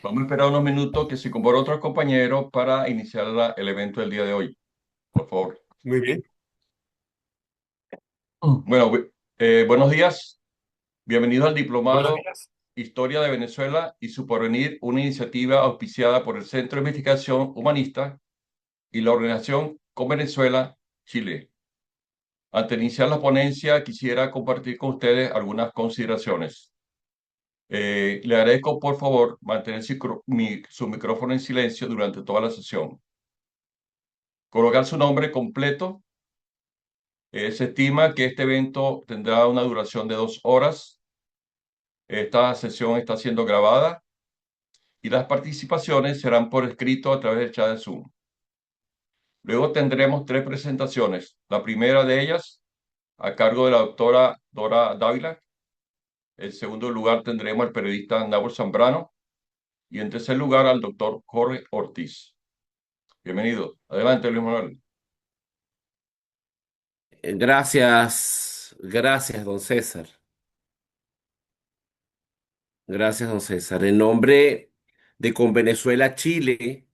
Vamos a esperar unos minutos que se incorpore otro compañero para iniciar el evento del día de hoy. Por favor. Muy bien. Bueno, buenos días. Bienvenido al Buenos Diplomado días. Historia de Venezuela y su porvenir, una iniciativa auspiciada por el Centro de Investigación Humanista y la Organización Con Venezuela, Chile. Antes de iniciar la ponencia, quisiera compartir con ustedes algunas consideraciones. Le agradezco, por favor, mantener su micrófono en silencio durante toda la sesión. Colocar su nombre completo. Se estima que este evento tendrá una duración de 2 horas. Esta sesión está siendo grabada y las participaciones serán por escrito a través del chat de Zoom. Luego tendremos 3 presentaciones. La primera de ellas a cargo de la doctora Dora Dávila. En segundo lugar tendremos al periodista Nabor Zambrano y en tercer lugar al doctor Jorge Ortiz. Bienvenido. Adelante, Luis Manuel. Gracias, don César. Gracias, don César. En nombre de Con Venezuela Chile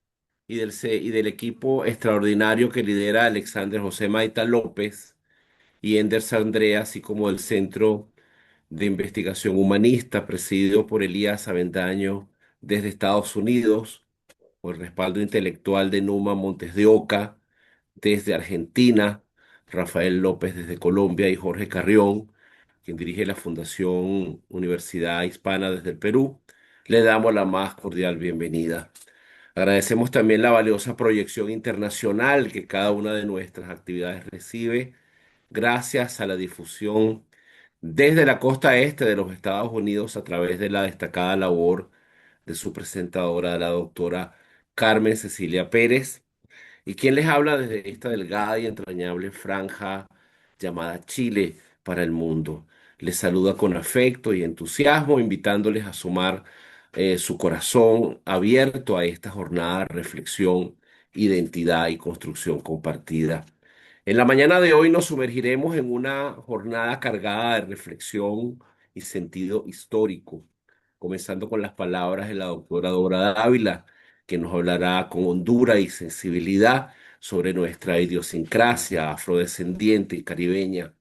y del equipo extraordinario que lidera Alexander José Maita López y Enders Andrea, así como del Centro de Investigación Humanista, presidido por Elías Avendaño desde Estados Unidos, por el respaldo intelectual de Numa Montes de Oca, desde Argentina, Rafael López desde Colombia y Jorge Carrión, quien dirige la Fundación Universidad Hispana desde el Perú, le damos la más cordial bienvenida. Agradecemos también la valiosa proyección internacional que cada una de nuestras actividades recibe gracias a la difusión desde la costa este de los Estados Unidos a través de la destacada labor de su presentadora, la doctora Carmen Cecilia Pérez, y quien les habla desde esta delgada y entrañable franja llamada Chile para el mundo. Les saluda con afecto y entusiasmo, invitándoles a sumar su corazón abierto a esta jornada de reflexión, identidad y construcción compartida. En la mañana de hoy nos sumergiremos en una jornada cargada de reflexión y sentido histórico, comenzando con las palabras de la doctora Dora Dávila, que nos hablará con hondura y sensibilidad sobre nuestra idiosincrasia afrodescendiente y caribeña,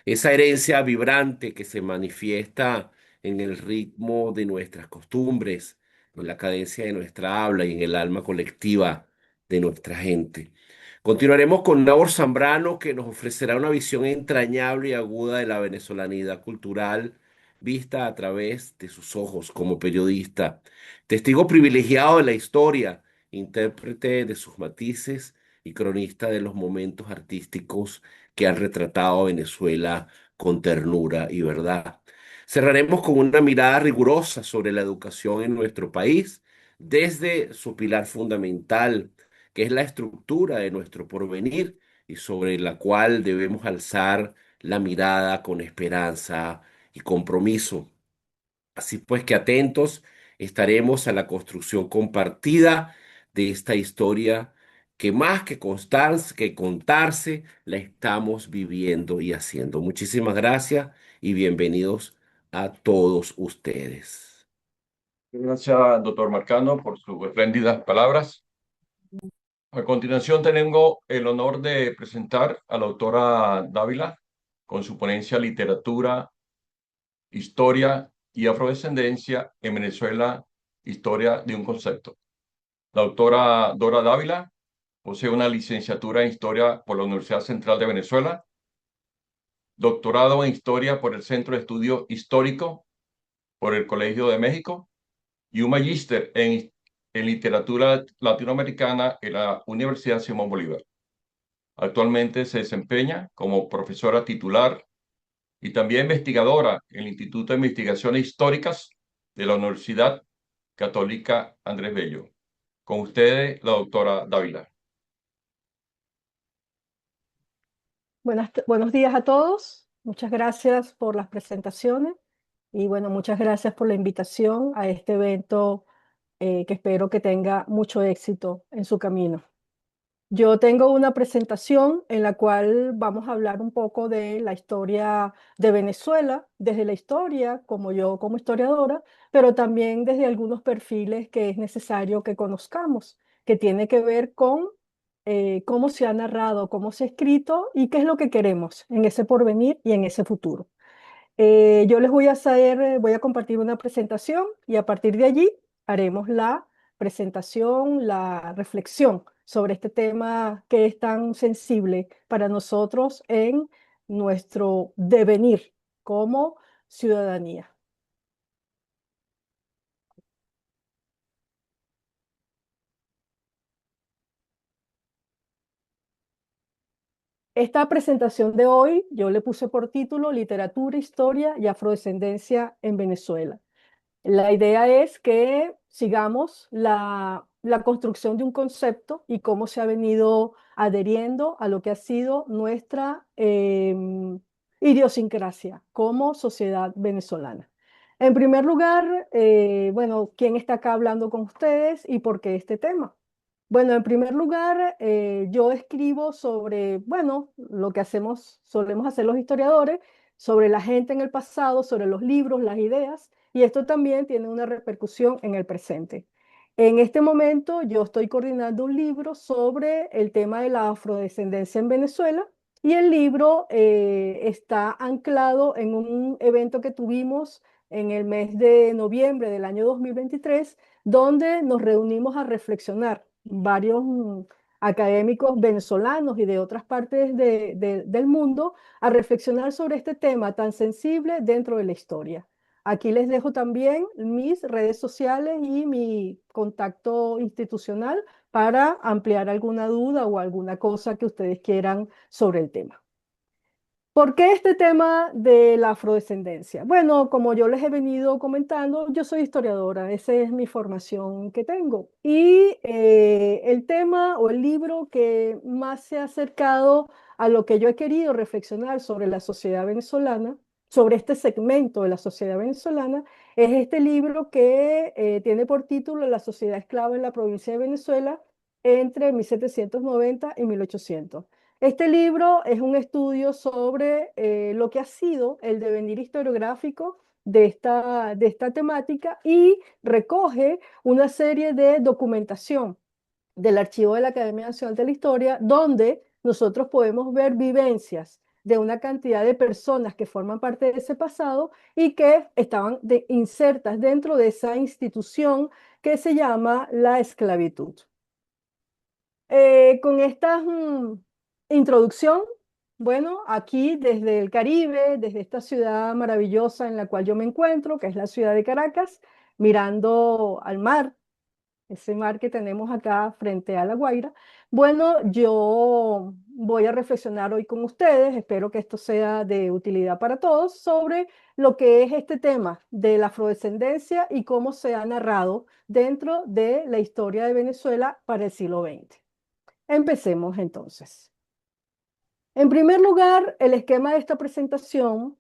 esa herencia vibrante que se manifiesta en el ritmo de nuestras costumbres, en la cadencia de nuestra habla y en el alma colectiva de nuestra gente. Continuaremos con Nabor Zambrano, que nos ofrecerá una visión entrañable y aguda de la venezolanidad cultural vista a través de sus ojos como periodista, testigo privilegiado de la historia, intérprete de sus matices y cronista de los momentos artísticos que han retratado a Venezuela con ternura y verdad. Cerraremos con una mirada rigurosa sobre la educación en nuestro país, desde su pilar fundamental, que es la estructura de nuestro porvenir y sobre la cual debemos alzar la mirada con esperanza y compromiso. Así pues que atentos estaremos a la construcción compartida de esta historia que más que contarse, la estamos viviendo y haciendo. Muchísimas gracias y bienvenidos a todos ustedes. Gracias, doctor Marcano, por sus espléndidas palabras. A continuación, tengo el honor de presentar a la autora Dávila con su ponencia Literatura, Historia y Afrodescendencia en Venezuela, Historia de un Concepto. La autora Dora Dávila posee una licenciatura en Historia por la Universidad Central de Venezuela, doctorado en Historia por el Centro de Estudio Histórico por el Colegio de México y un magíster en Literatura Latinoamericana en la Universidad Simón Bolívar. Actualmente se desempeña como profesora titular y también investigadora en el Instituto de Investigaciones Históricas de la Universidad Católica Andrés Bello. Con ustedes, la doctora Dávila. Buenos días a todos. Muchas gracias por las presentaciones y bueno, muchas gracias por la invitación a este evento que espero que tenga mucho éxito en su camino. Yo tengo una presentación en la cual vamos a hablar un poco de la historia de Venezuela, desde la historia, como yo como historiadora, pero también desde algunos perfiles que es necesario que conozcamos, que tiene que ver con cómo se ha narrado, cómo se ha escrito y qué es lo que queremos en ese porvenir y en ese futuro. Yo les voy a hacer, voy a compartir una presentación y a partir de allí haremos la presentación, la reflexión sobre este tema que es tan sensible para nosotros en nuestro devenir como ciudadanía. Esta presentación de hoy yo le puse por título Literatura, Historia y Afrodescendencia en Venezuela. La idea es que sigamos la construcción de un concepto y cómo se ha venido adheriendo a lo que ha sido nuestra idiosincrasia como sociedad venezolana. En primer lugar, bueno, ¿quién está acá hablando con ustedes y por qué este tema? Bueno, en primer lugar, yo escribo sobre, bueno, lo que hacemos, solemos hacer los historiadores, sobre la gente en el pasado, sobre los libros, las ideas, y esto también tiene una repercusión en el presente. En este momento yo estoy coordinando un libro sobre el tema de la afrodescendencia en Venezuela y el libro está anclado en un evento que tuvimos en el mes de noviembre del año 2023, donde nos reunimos a reflexionar varios académicos venezolanos y de otras partes del mundo a reflexionar sobre este tema tan sensible dentro de la historia. Aquí les dejo también mis redes sociales y mi contacto institucional para ampliar alguna duda o alguna cosa que ustedes quieran sobre el tema. ¿Por qué este tema de la afrodescendencia? Bueno, como yo les he venido comentando, yo soy historiadora, esa es mi formación que tengo. Y el tema o el libro que más se ha acercado a lo que yo he querido reflexionar sobre la sociedad venezolana, sobre este segmento de la sociedad venezolana, es este libro que tiene por título La sociedad esclava en la provincia de Venezuela entre 1790 y 1800. Este libro es un estudio sobre lo que ha sido el devenir historiográfico de esta temática y recoge una serie de documentación del Archivo de la Academia Nacional de la Historia, donde nosotros podemos ver vivencias de una cantidad de personas que forman parte de ese pasado y que estaban insertas dentro de esa institución que se llama la esclavitud. Con esta introducción, bueno, aquí desde el Caribe, desde esta ciudad maravillosa en la cual yo me encuentro, que es la ciudad de Caracas, mirando al mar, ese mar que tenemos acá frente a La Guaira. Bueno, yo voy a reflexionar hoy con ustedes, espero que esto sea de utilidad para todos, sobre lo que es este tema de la afrodescendencia y cómo se ha narrado dentro de la historia de Venezuela para el siglo XX. Empecemos entonces. En primer lugar, el esquema de esta presentación,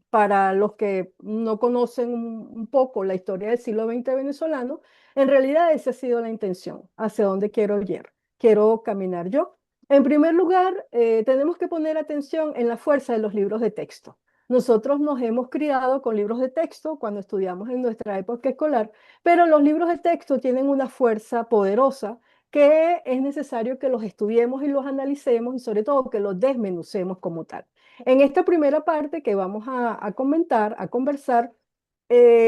para los que no conocen un poco la historia del siglo XX venezolano, en realidad esa ha sido la intención, hacia dónde quiero caminar yo. En primer lugar, tenemos que poner atención en la fuerza de los libros de texto. Nosotros nos hemos criado con libros de texto cuando estudiamos en nuestra época escolar, pero los libros de texto tienen una fuerza poderosa que es necesario que los estudiemos y los analicemos y sobre todo que los desmenucemos como tal. En esta primera parte que vamos a comentar, a conversar,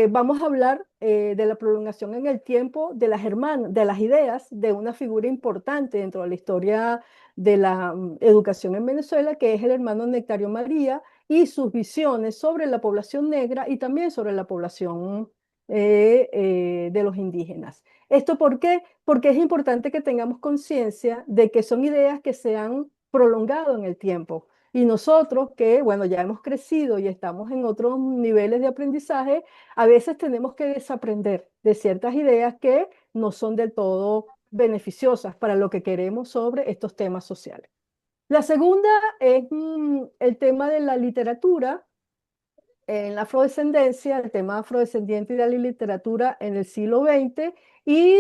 vamos a hablar de la prolongación en el tiempo de de las ideas de una figura importante dentro de la historia de la educación en Venezuela, que es el hermano Nectario María y sus visiones sobre la población negra y también sobre la población de los indígenas. ¿Esto por qué? Porque es importante que tengamos conciencia de que son ideas que se han prolongado en el tiempo. Y nosotros que, bueno, ya hemos crecido y estamos en otros niveles de aprendizaje, a veces tenemos que desaprender de ciertas ideas que no son del todo beneficiosas para lo que queremos sobre estos temas sociales. La segunda es el tema de la literatura en la afrodescendencia, el tema afrodescendiente de la literatura en el siglo XX y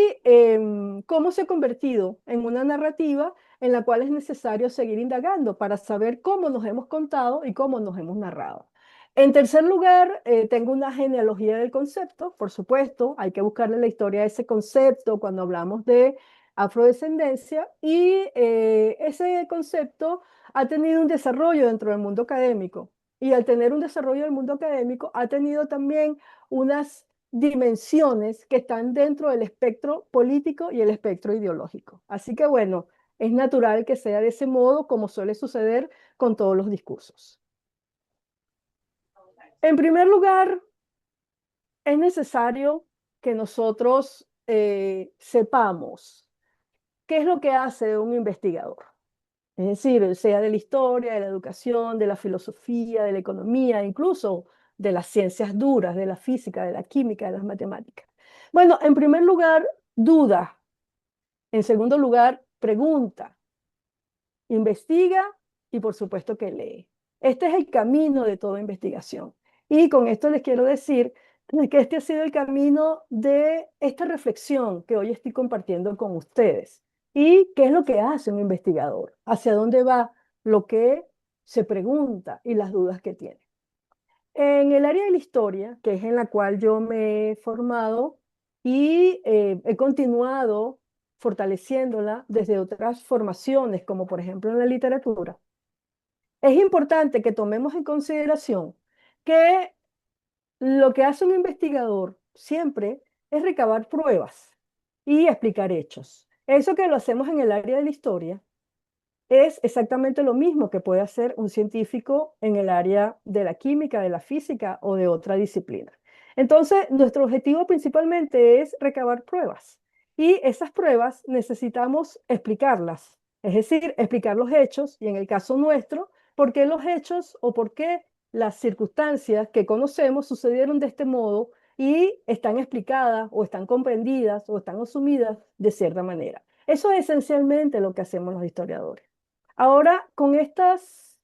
cómo se ha convertido en una narrativa en la cual es necesario seguir indagando para saber cómo nos hemos contado y cómo nos hemos narrado. En tercer lugar, tengo una genealogía del concepto, por supuesto, hay que buscarle la historia a ese concepto cuando hablamos de afrodescendencia y ese concepto ha tenido un desarrollo dentro del mundo académico y al tener un desarrollo del mundo académico ha tenido también unas dimensiones que están dentro del espectro político y el espectro ideológico. Así que bueno, es natural que sea de ese modo como suele suceder con todos los discursos. En primer lugar, es necesario que nosotros sepamos qué es lo que hace un investigador. Es decir, sea de la historia, de la educación, de la filosofía, de la economía, incluso de las ciencias duras, de la física, de la química, de las matemáticas. Bueno, en primer lugar, duda. En segundo lugar, pregunta. Investiga y por supuesto que lee. Este es el camino de toda investigación. Y con esto les quiero decir que este ha sido el camino de esta reflexión que hoy estoy compartiendo con ustedes. ¿Y qué es lo que hace un investigador? ¿Hacia dónde va lo que se pregunta y las dudas que tiene? En el área de la historia, que es en la cual yo me he formado y he continuado fortaleciéndola desde otras formaciones, como por ejemplo en la literatura, es importante que tomemos en consideración que lo que hace un investigador siempre es recabar pruebas y explicar hechos. Eso que lo hacemos en el área de la historia es exactamente lo mismo que puede hacer un científico en el área de la química, de la física o de otra disciplina. Entonces, nuestro objetivo principalmente es recabar pruebas y esas pruebas necesitamos explicarlas, es decir, explicar los hechos y en el caso nuestro, por qué los hechos o por qué las circunstancias que conocemos sucedieron de este modo y están explicadas o están comprendidas o están asumidas de cierta manera. Eso es esencialmente lo que hacemos los historiadores. Ahora, con estos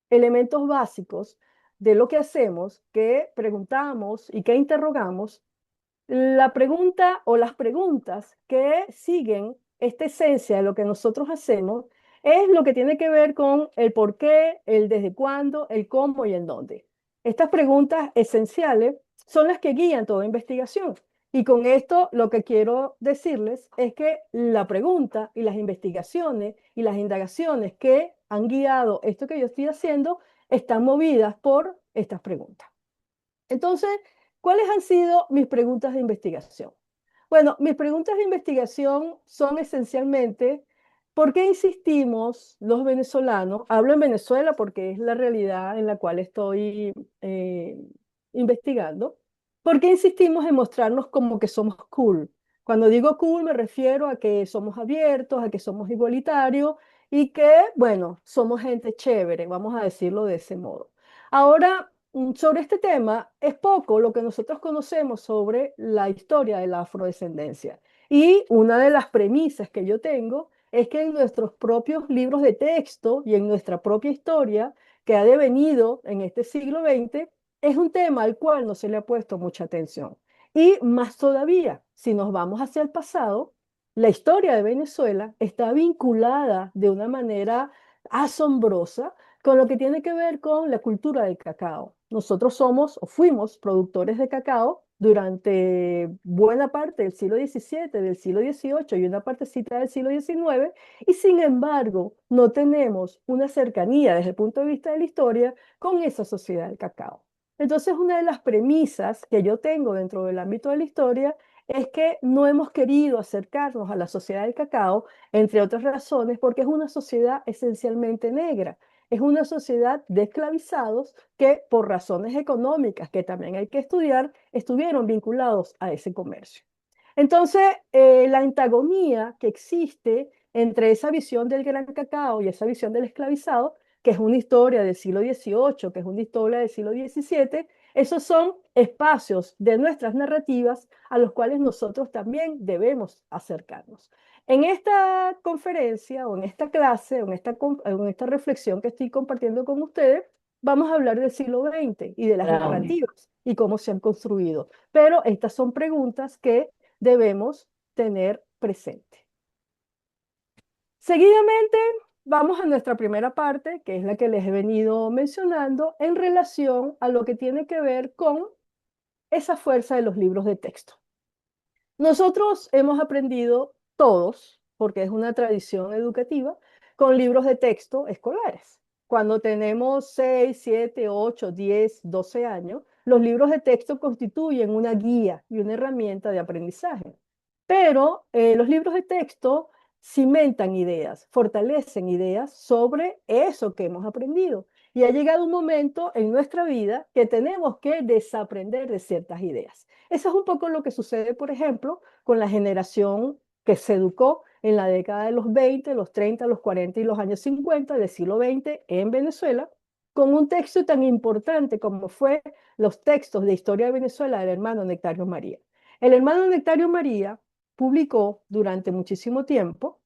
elementos básicos de lo que hacemos, que preguntamos y que interrogamos, la pregunta o las preguntas que siguen esta esencia de lo que nosotros hacemos es lo que tiene que ver con el por qué, el desde cuándo, el cómo y el dónde. Estas preguntas esenciales son las que guían toda investigación. Y con esto lo que quiero decirles es que la pregunta y las investigaciones y las indagaciones que han guiado esto que yo estoy haciendo están movidas por estas preguntas. Entonces, ¿cuáles han sido mis preguntas de investigación? Bueno, mis preguntas de investigación son esencialmente, ¿por qué insistimos los venezolanos? Hablo en Venezuela porque es la realidad en la cual estoy eh, investigando. ¿Por qué insistimos en mostrarnos como que somos cool? Cuando digo cool me refiero a que somos abiertos, a que somos igualitarios y que, bueno, somos gente chévere, vamos a decirlo de ese modo. Ahora, sobre este tema, es poco lo que nosotros conocemos sobre la historia de la afrodescendencia. Y una de las premisas que yo tengo es que en nuestros propios libros de texto y en nuestra propia historia, que ha devenido en este siglo XX, es un tema al cual no se le ha puesto mucha atención. Y más todavía, si nos vamos hacia el pasado, la historia de Venezuela está vinculada de una manera asombrosa con lo que tiene que ver con la cultura del cacao. Nosotros somos o fuimos productores de cacao durante buena parte del siglo XVII, del siglo XVIII y una partecita del siglo XIX, y sin embargo no tenemos una cercanía desde el punto de vista de la historia con esa sociedad del cacao. Entonces, una de las premisas que yo tengo dentro del ámbito de la historia es que no hemos querido acercarnos a la sociedad del cacao, entre otras razones, porque es una sociedad esencialmente negra. Es una sociedad de esclavizados que por razones económicas, que también hay que estudiar, estuvieron vinculados a ese comercio. Entonces, la antagonía que existe entre esa visión del gran cacao y esa visión del esclavizado, que es una historia del siglo XVIII, que es una historia del siglo XVII, esos son espacios de nuestras narrativas a los cuales nosotros también debemos acercarnos. En esta conferencia o en esta clase o en esta reflexión que estoy compartiendo con ustedes, vamos a hablar del siglo XX y de las Bravo. narrativas y cómo se han construido. Pero estas son preguntas que debemos tener presente. Seguidamente, vamos a nuestra primera parte, que es la que les he venido mencionando, en relación a lo que tiene que ver con esa fuerza de los libros de texto. Nosotros hemos aprendido todos, porque es una tradición educativa, con libros de texto escolares. Cuando tenemos 6, 7, 8, 10, 12 años, los libros de texto constituyen una guía y una herramienta de aprendizaje. Pero los libros de texto cimentan ideas, fortalecen ideas sobre eso que hemos aprendido. Y ha llegado un momento en nuestra vida que tenemos que desaprender de ciertas ideas. Eso es un poco lo que sucede, por ejemplo, con la generación que se educó en la década de los 20, los 30, los 40 y los años 50 del siglo XX en Venezuela, con un texto tan importante como fue los textos de historia de Venezuela del hermano Nectario María. El hermano Nectario María publicó durante muchísimo tiempo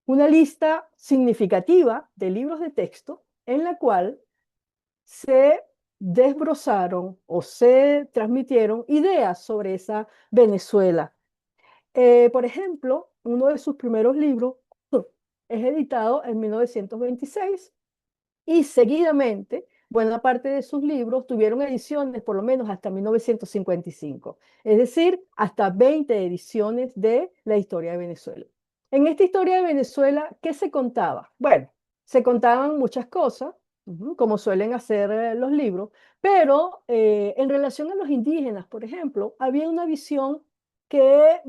una lista significativa de libros de texto en la cual se desbrozaron o se transmitieron ideas sobre esa Venezuela. Por ejemplo, uno de sus primeros libros es editado en 1926 y seguidamente buena parte de sus libros tuvieron ediciones por lo menos hasta 1955, es decir, hasta 20 ediciones de la historia de Venezuela. En esta historia de Venezuela, ¿qué se contaba? Bueno, se contaban muchas cosas, como suelen hacer los libros, pero en relación a los indígenas, por ejemplo, había una visión que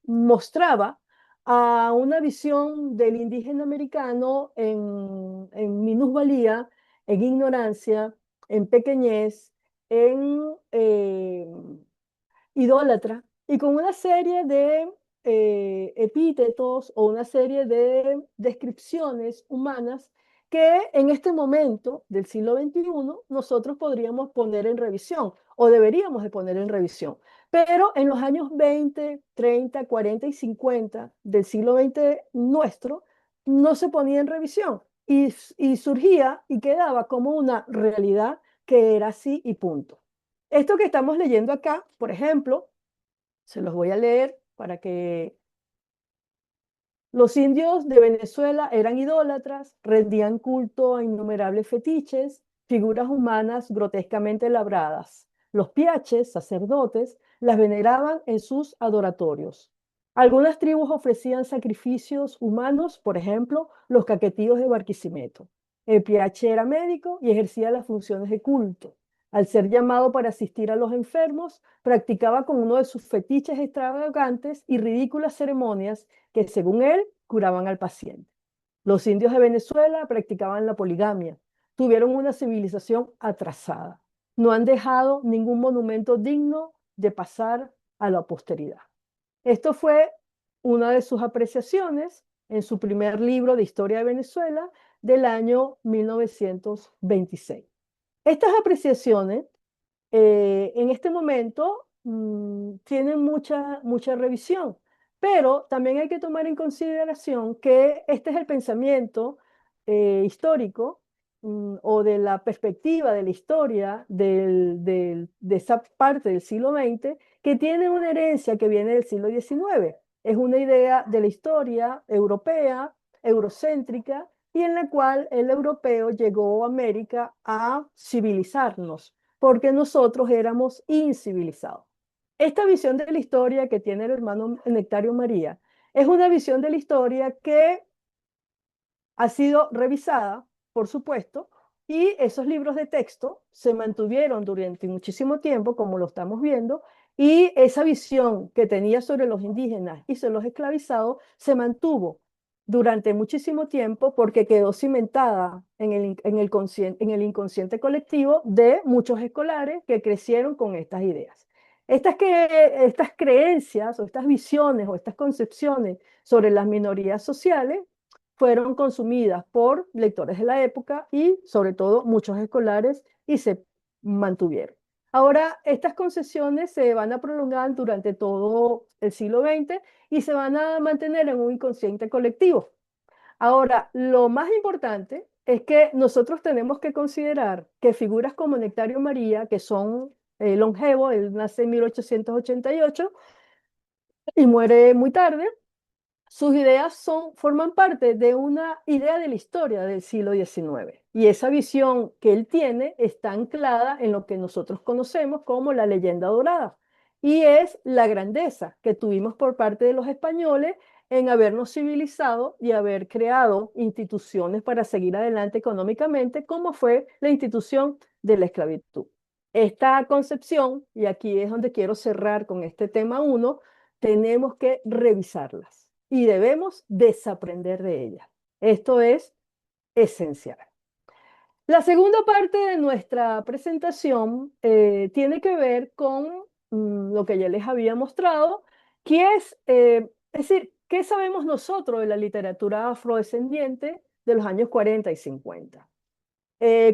mostraba a una visión del indígena americano en minusvalía, en ignorancia, en pequeñez, en idólatra, y con una serie de epítetos o una serie de descripciones humanas que en este momento del siglo XXI nosotros podríamos poner en revisión o deberíamos de poner en revisión. Pero en los años 20, 30, 40 y 50 del siglo XX nuestro, no se ponía en revisión y surgía y quedaba como una realidad que era así y punto. Esto que estamos leyendo acá, por ejemplo, se los voy a leer para que los indios de Venezuela eran idólatras, rendían culto a innumerables fetiches, figuras humanas grotescamente labradas. Los piaches, sacerdotes, las veneraban en sus adoratorios. Algunas tribus ofrecían sacrificios humanos, por ejemplo, los caquetíos de Barquisimeto. El piache era médico y ejercía las funciones de culto. Al ser llamado para asistir a los enfermos, practicaba con uno de sus fetiches extravagantes y ridículas ceremonias que, según él, curaban al paciente. Los indios de Venezuela practicaban la poligamia, tuvieron una civilización atrasada, no han dejado ningún monumento digno de pasar a la posteridad. Esto fue una de sus apreciaciones en su primer libro de historia de Venezuela del año 1926. Estas apreciaciones en este momento tienen mucha revisión, pero también hay que tomar en consideración que este es el pensamiento histórico o de la perspectiva de la historia de esa parte del siglo XX que tiene una herencia que viene del siglo XIX. Es una idea de la historia europea, eurocéntrica, y en la cual el europeo llegó a América a civilizarnos porque nosotros éramos incivilizados. Esta visión de la historia que tiene el hermano Nectario María es una visión de la historia que ha sido revisada, por supuesto, y esos libros de texto se mantuvieron durante muchísimo tiempo, como lo estamos viendo, y esa visión que tenía sobre los indígenas y sobre los esclavizados se mantuvo durante muchísimo tiempo porque quedó cimentada en el inconsciente colectivo de muchos escolares que crecieron con estas ideas. Estas creencias o estas visiones o estas concepciones sobre las minorías sociales fueron consumidas por lectores de la época y sobre todo muchos escolares y se mantuvieron. Ahora, estas concesiones se van a prolongar durante todo el siglo XX y se van a mantener en un inconsciente colectivo. Ahora, lo más importante es que nosotros tenemos que considerar que figuras como Nectario María, que son longevos, él nace en 1888 y muere muy tarde, sus ideas forman parte de una idea de la historia del siglo XIX. Y esa visión que él tiene está anclada en lo que nosotros conocemos como la leyenda dorada. Y es la grandeza que tuvimos por parte de los españoles en habernos civilizado y haber creado instituciones para seguir adelante económicamente, como fue la institución de la esclavitud. Esta concepción, y aquí es donde quiero cerrar con este tema uno, tenemos que revisarlas y debemos desaprender de ellas. Esto es esencial. La segunda parte de nuestra presentación tiene que ver con lo que ya les había mostrado, que es decir, ¿qué sabemos nosotros de la literatura afrodescendiente de los años 40 y 50?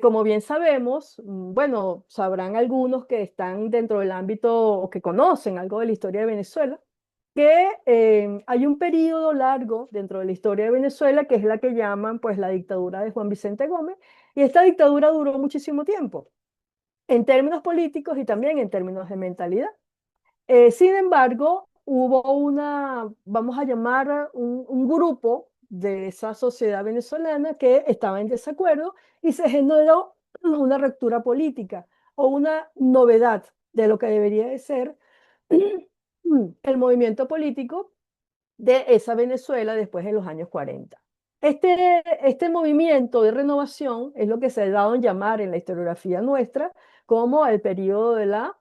Como bien sabemos, bueno, sabrán algunos que están dentro del ámbito o que conocen algo de la historia de Venezuela, que hay un periodo largo dentro de la historia de Venezuela que es la que llaman pues la dictadura de Juan Vicente Gómez, y esta dictadura duró muchísimo tiempo, en términos políticos y también en términos de mentalidad. Sin embargo, hubo vamos a llamar un grupo de esa sociedad venezolana que estaba en desacuerdo y se generó una ruptura política o una novedad de lo que debería de ser el movimiento político de esa Venezuela después de los años 40. Este movimiento de renovación es lo que se ha dado en llamar en la historiografía nuestra como el periodo de la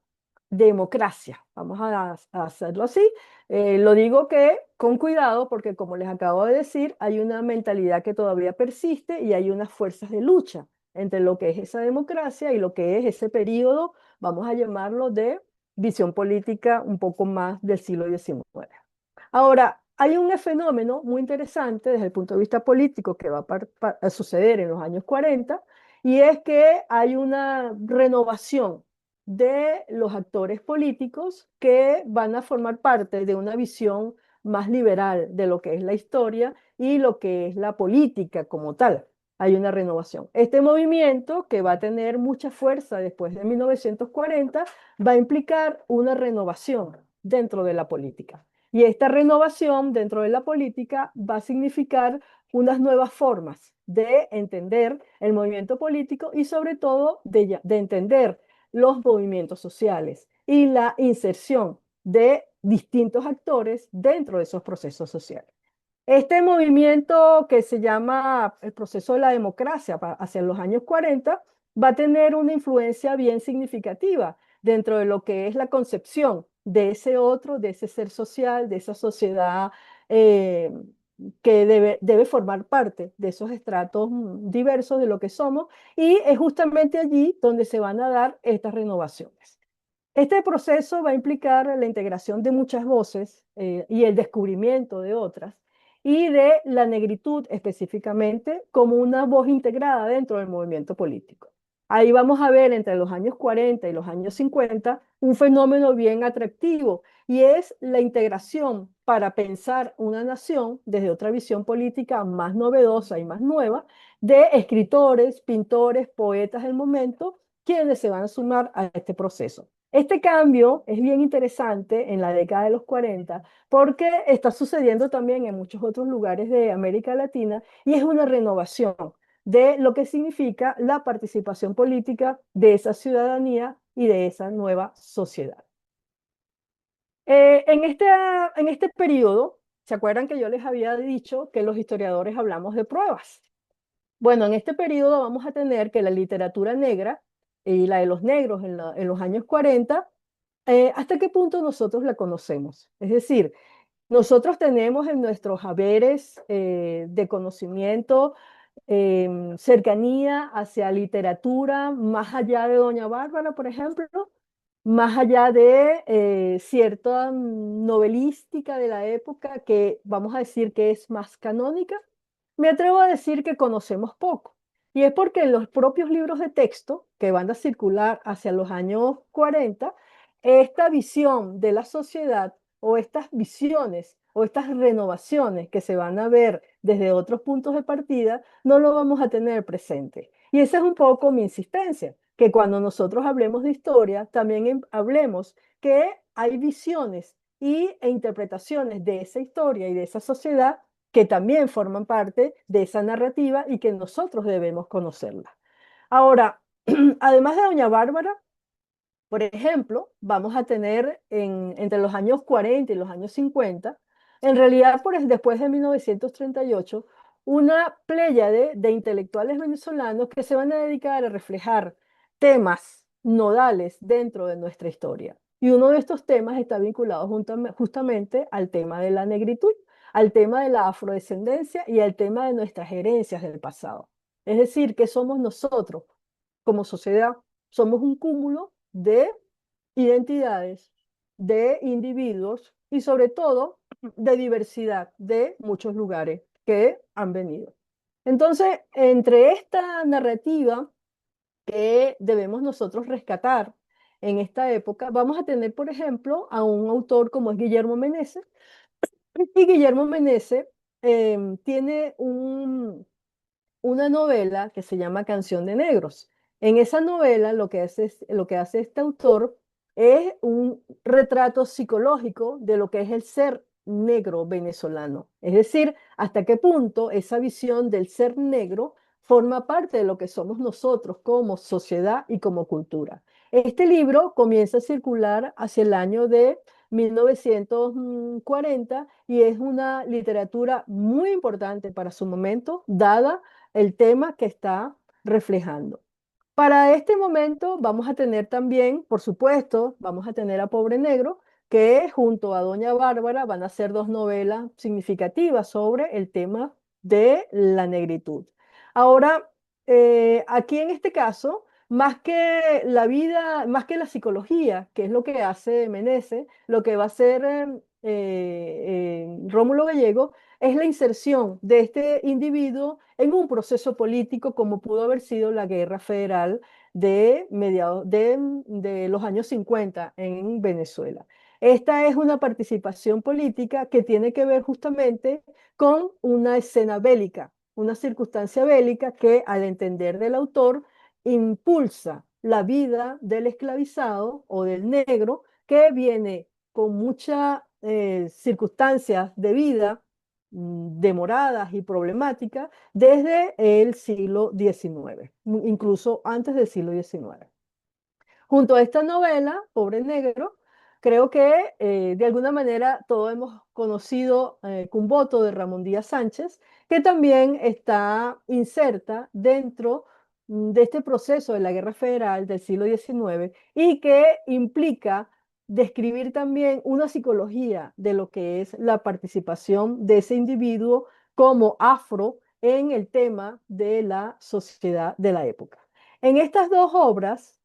democracia. Vamos a hacerlo así. Lo digo que con cuidado porque, como les acabo de decir, hay una mentalidad que todavía persiste y hay unas fuerzas de lucha entre lo que es esa democracia y lo que es ese periodo, vamos a llamarlo de visión política un poco más del siglo XIX. Ahora, hay un fenómeno muy interesante desde el punto de vista político que va a suceder en los años 40, y es que hay una renovación de los actores políticos que van a formar parte de una visión más liberal de lo que es la historia y lo que es la política como tal. Hay una renovación. Este movimiento, que va a tener mucha fuerza después de 1940, va a implicar una renovación dentro de la política. Y esta renovación dentro de la política va a significar unas nuevas formas de entender el movimiento político y sobre todo de entender los movimientos sociales y la inserción de distintos actores dentro de esos procesos sociales. Este movimiento que se llama el proceso de la democracia hacia los años 40 va a tener una influencia bien significativa dentro de lo que es la concepción de ese otro, de ese ser social, de esa sociedad eh, que debe formar parte de esos estratos diversos de lo que somos, y es justamente allí donde se van a dar estas renovaciones. Este proceso va a implicar la integración de muchas voces y el descubrimiento de otras, y de la negritud específicamente como una voz integrada dentro del movimiento político. Ahí vamos a ver entre los años 40 y los años 50 un fenómeno bien atractivo, y es la integración para pensar una nación desde otra visión política más novedosa y más nueva de escritores, pintores, poetas del momento, quienes se van a sumar a este proceso. Este cambio es bien interesante en la década de los 40 porque está sucediendo también en muchos otros lugares de América Latina, y es una renovación de lo que significa la participación política de esa ciudadanía y de esa nueva sociedad. En este periodo, ¿se acuerdan que yo les había dicho que los historiadores hablamos de pruebas? Bueno, en este periodo vamos a tener que la literatura negra y la de los negros en los años 40, ¿hasta qué punto nosotros la conocemos? Es decir, nosotros tenemos en nuestros haberes de conocimiento cercanía hacia literatura más allá de Doña Bárbara, por ejemplo, más allá de cierta novelística de la época que vamos a decir que es más canónica. Me atrevo a decir que conocemos poco. Y es porque en los propios libros de texto que van a circular hacia los años 40, esta visión de la sociedad o estas visiones o o estas renovaciones que se van a ver desde otros puntos de partida, no lo vamos a tener presente. Y esa es un poco mi insistencia, que cuando nosotros hablemos de historia, también hablemos que hay visiones e interpretaciones de esa historia y de esa sociedad que también forman parte de esa narrativa y que nosotros debemos conocerla. Ahora, además de Doña Bárbara, por ejemplo, vamos a tener entre los años 40 y los años 50, en realidad después de 1938, una pléyade de intelectuales venezolanos que se van a dedicar a reflejar temas nodales dentro de nuestra historia. Y uno de estos temas está vinculado justamente al tema de la negritud, al tema de la afrodescendencia y al tema de nuestras herencias del pasado. Es decir, que somos nosotros como sociedad, somos un cúmulo de identidades, de individuos y sobre todo de diversidad de muchos lugares que han venido. Entonces, entre esta narrativa que debemos nosotros rescatar en esta época, vamos a tener, por ejemplo, a un autor como es Guillermo Meneses, y Guillermo Meneses tiene una novela que se llama Canción de Negros. En esa novela lo que hace este autor es un retrato psicológico de lo que es el ser negro venezolano. Es decir, hasta qué punto esa visión del ser negro forma parte de lo que somos nosotros como sociedad y como cultura. Este libro comienza a circular hacia el año de 1940 y es una literatura muy importante para su momento, dada el tema que está reflejando. Para este momento vamos a tener también, por supuesto, vamos a tener a Pobre Negro, que junto a Doña Bárbara van a ser dos novelas significativas sobre el tema de la negritud. Ahora, aquí en este caso, más que la vida, más que la psicología, que es lo que hace Meneses, lo que va a hacer Rómulo Gallego es la inserción de este individuo en un proceso político como pudo haber sido la Guerra Federal de mediados de los años 50 en Venezuela. Esta es una participación política que tiene que ver justamente con una escena bélica, una circunstancia bélica que, al entender del autor, impulsa la vida del esclavizado o del negro que viene con muchas circunstancias de vida demoradas y problemáticas desde el siglo XIX, incluso antes del siglo XIX. Junto a esta novela, Pobre Negro, creo que de alguna manera todos hemos conocido Cumboto de Ramón Díaz Sánchez, que también está inserta dentro de este proceso de la Guerra Federal del siglo XIX y que implica describir también una psicología de lo que es la participación de ese individuo como afro en el tema de la sociedad de la época. En estas dos obras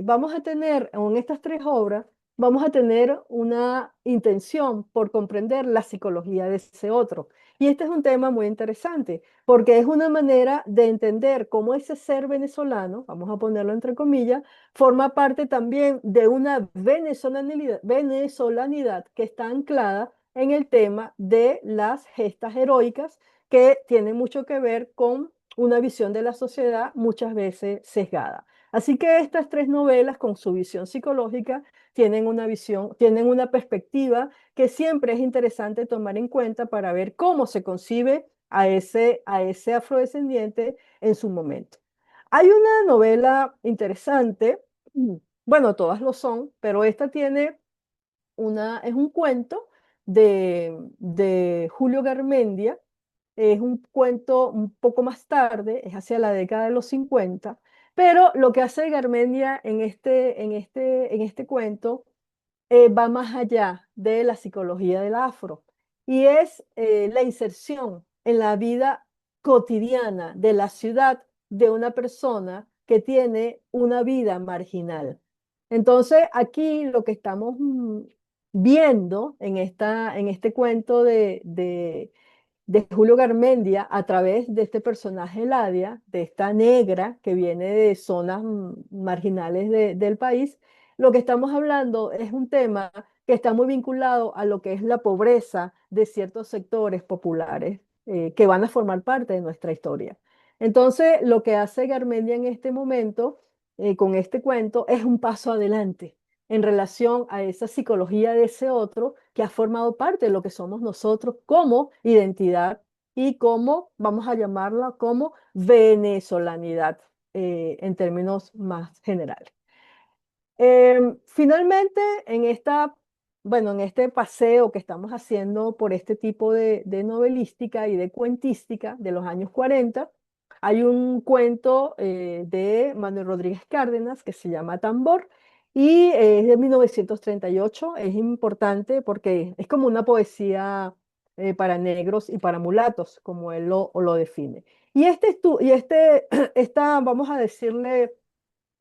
vamos a tener, o en estas tres obras, vamos a tener una intención por comprender la psicología de ese otro. Y este es un tema muy interesante, porque es una manera de entender cómo ese ser venezolano, vamos a ponerlo entre comillas, forma parte también de una venezolanidad que está anclada en el tema de las gestas heroicas, que tiene mucho que ver con una visión de la sociedad muchas veces sesgada. Así que estas tres novelas, con su visión psicológica, tienen una visión, tienen una perspectiva que siempre es interesante tomar en cuenta para ver cómo se concibe a ese afrodescendiente en su momento. Hay una novela interesante, bueno, todas lo son, pero esta tiene es un cuento de Julio Garmendia. Es un cuento un poco más tarde, es hacia la década de los 50, pero lo que hace Garmendia en este cuento va más allá de la psicología del afro y es la inserción en la vida cotidiana de la ciudad de una persona que tiene una vida marginal. Entonces, aquí lo que estamos viendo en este cuento de Julio Garmendia a través de este personaje Ladia, de esta negra que viene de zonas marginales del país, lo que estamos hablando es un tema que está muy vinculado a lo que es la pobreza de ciertos sectores populares que van a formar parte de nuestra historia. Entonces, lo que hace Garmendia en este momento, con este cuento, es un paso adelante en relación a esa psicología de ese otro que ha formado parte de lo que somos nosotros como identidad y como, vamos a llamarla como venezolanidad en términos más generales. Finalmente, bueno, en este paseo que estamos haciendo por este tipo de novelística y de cuentística de los años 40, hay un cuento de Manuel Rodríguez Cárdenas que se llama Tambor y es de 1938. Es importante porque es como una poesía para negros y para mulatos, como él lo define. Esta, vamos a decirle,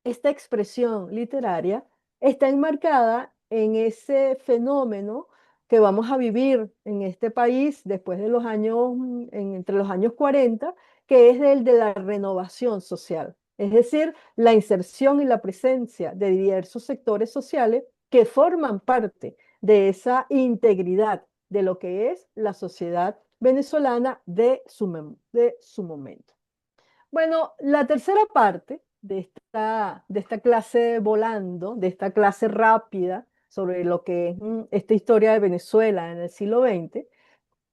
esta expresión literaria está enmarcada en ese fenómeno que vamos a vivir en este país después de los años, entre los años 40, que es el de la renovación social, es decir, la inserción y la presencia de diversos sectores sociales que forman parte de esa integridad de lo que es la sociedad venezolana de su momento. Bueno, la tercera parte de esta clase volando, de esta clase rápida sobre lo que es esta historia de Venezuela en el siglo XX,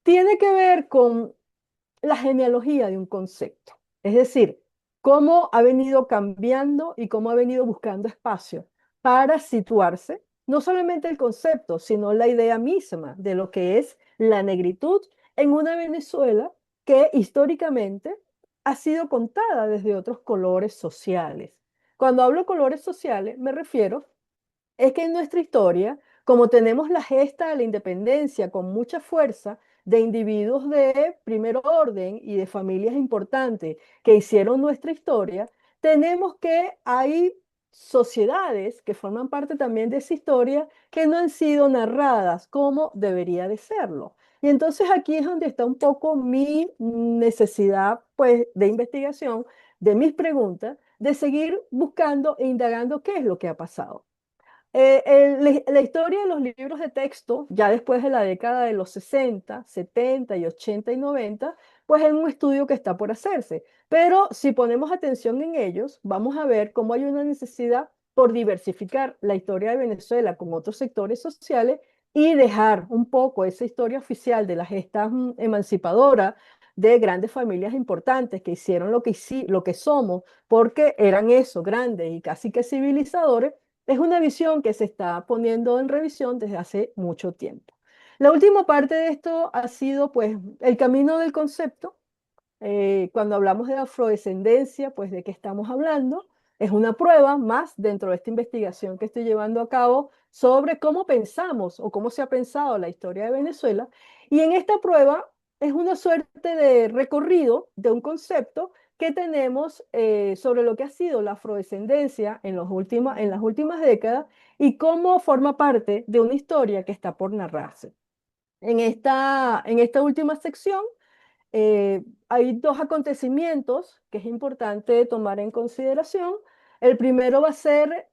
tiene que ver con la genealogía de un concepto. Es decir, cómo ha venido cambiando y cómo ha venido buscando espacio para situarse, no solamente el concepto, sino la idea misma de lo que es la negritud en una Venezuela que históricamente ha sido contada desde otros colores sociales. Cuando hablo colores sociales, me refiero es que en nuestra historia, como tenemos la gesta de la independencia con mucha fuerza de individuos de primer orden y de familias importantes que hicieron nuestra historia, tenemos que hay sociedades que forman parte también de esa historia que no han sido narradas como debería de serlo. Y entonces aquí es donde está un poco mi necesidad, pues, de investigación, de mis preguntas, de seguir buscando e indagando qué es lo que ha pasado. La historia de los libros de texto, ya después de la década de los 60, 70 y 80 y 90, pues es un estudio que está por hacerse. Pero si ponemos atención en ellos, vamos a ver cómo hay una necesidad por diversificar la historia de Venezuela con otros sectores sociales y dejar un poco esa historia oficial de la gesta emancipadora de grandes familias importantes que hicieron lo que somos, porque eran eso, grandes y casi que civilizadores. Es una visión que se está poniendo en revisión desde hace mucho tiempo. La última parte de esto ha sido, pues, el camino del concepto. Cuando hablamos de afrodescendencia, pues, ¿de qué estamos hablando? Es una prueba más dentro de esta investigación que estoy llevando a cabo sobre cómo pensamos o cómo se ha pensado la historia de Venezuela. Y en esta prueba es una suerte de recorrido de un concepto que tenemos sobre lo que ha sido la afrodescendencia en las últimas décadas y cómo forma parte de una historia que está por narrarse. En esta última sección hay dos acontecimientos que es importante tomar en consideración. El primero va a ser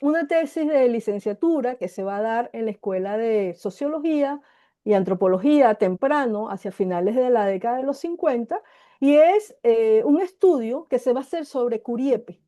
una tesis de licenciatura que se va a dar en la Escuela de Sociología y Antropología temprano, hacia finales de la década de los 50, y es un estudio que se va a hacer sobre Curiepe.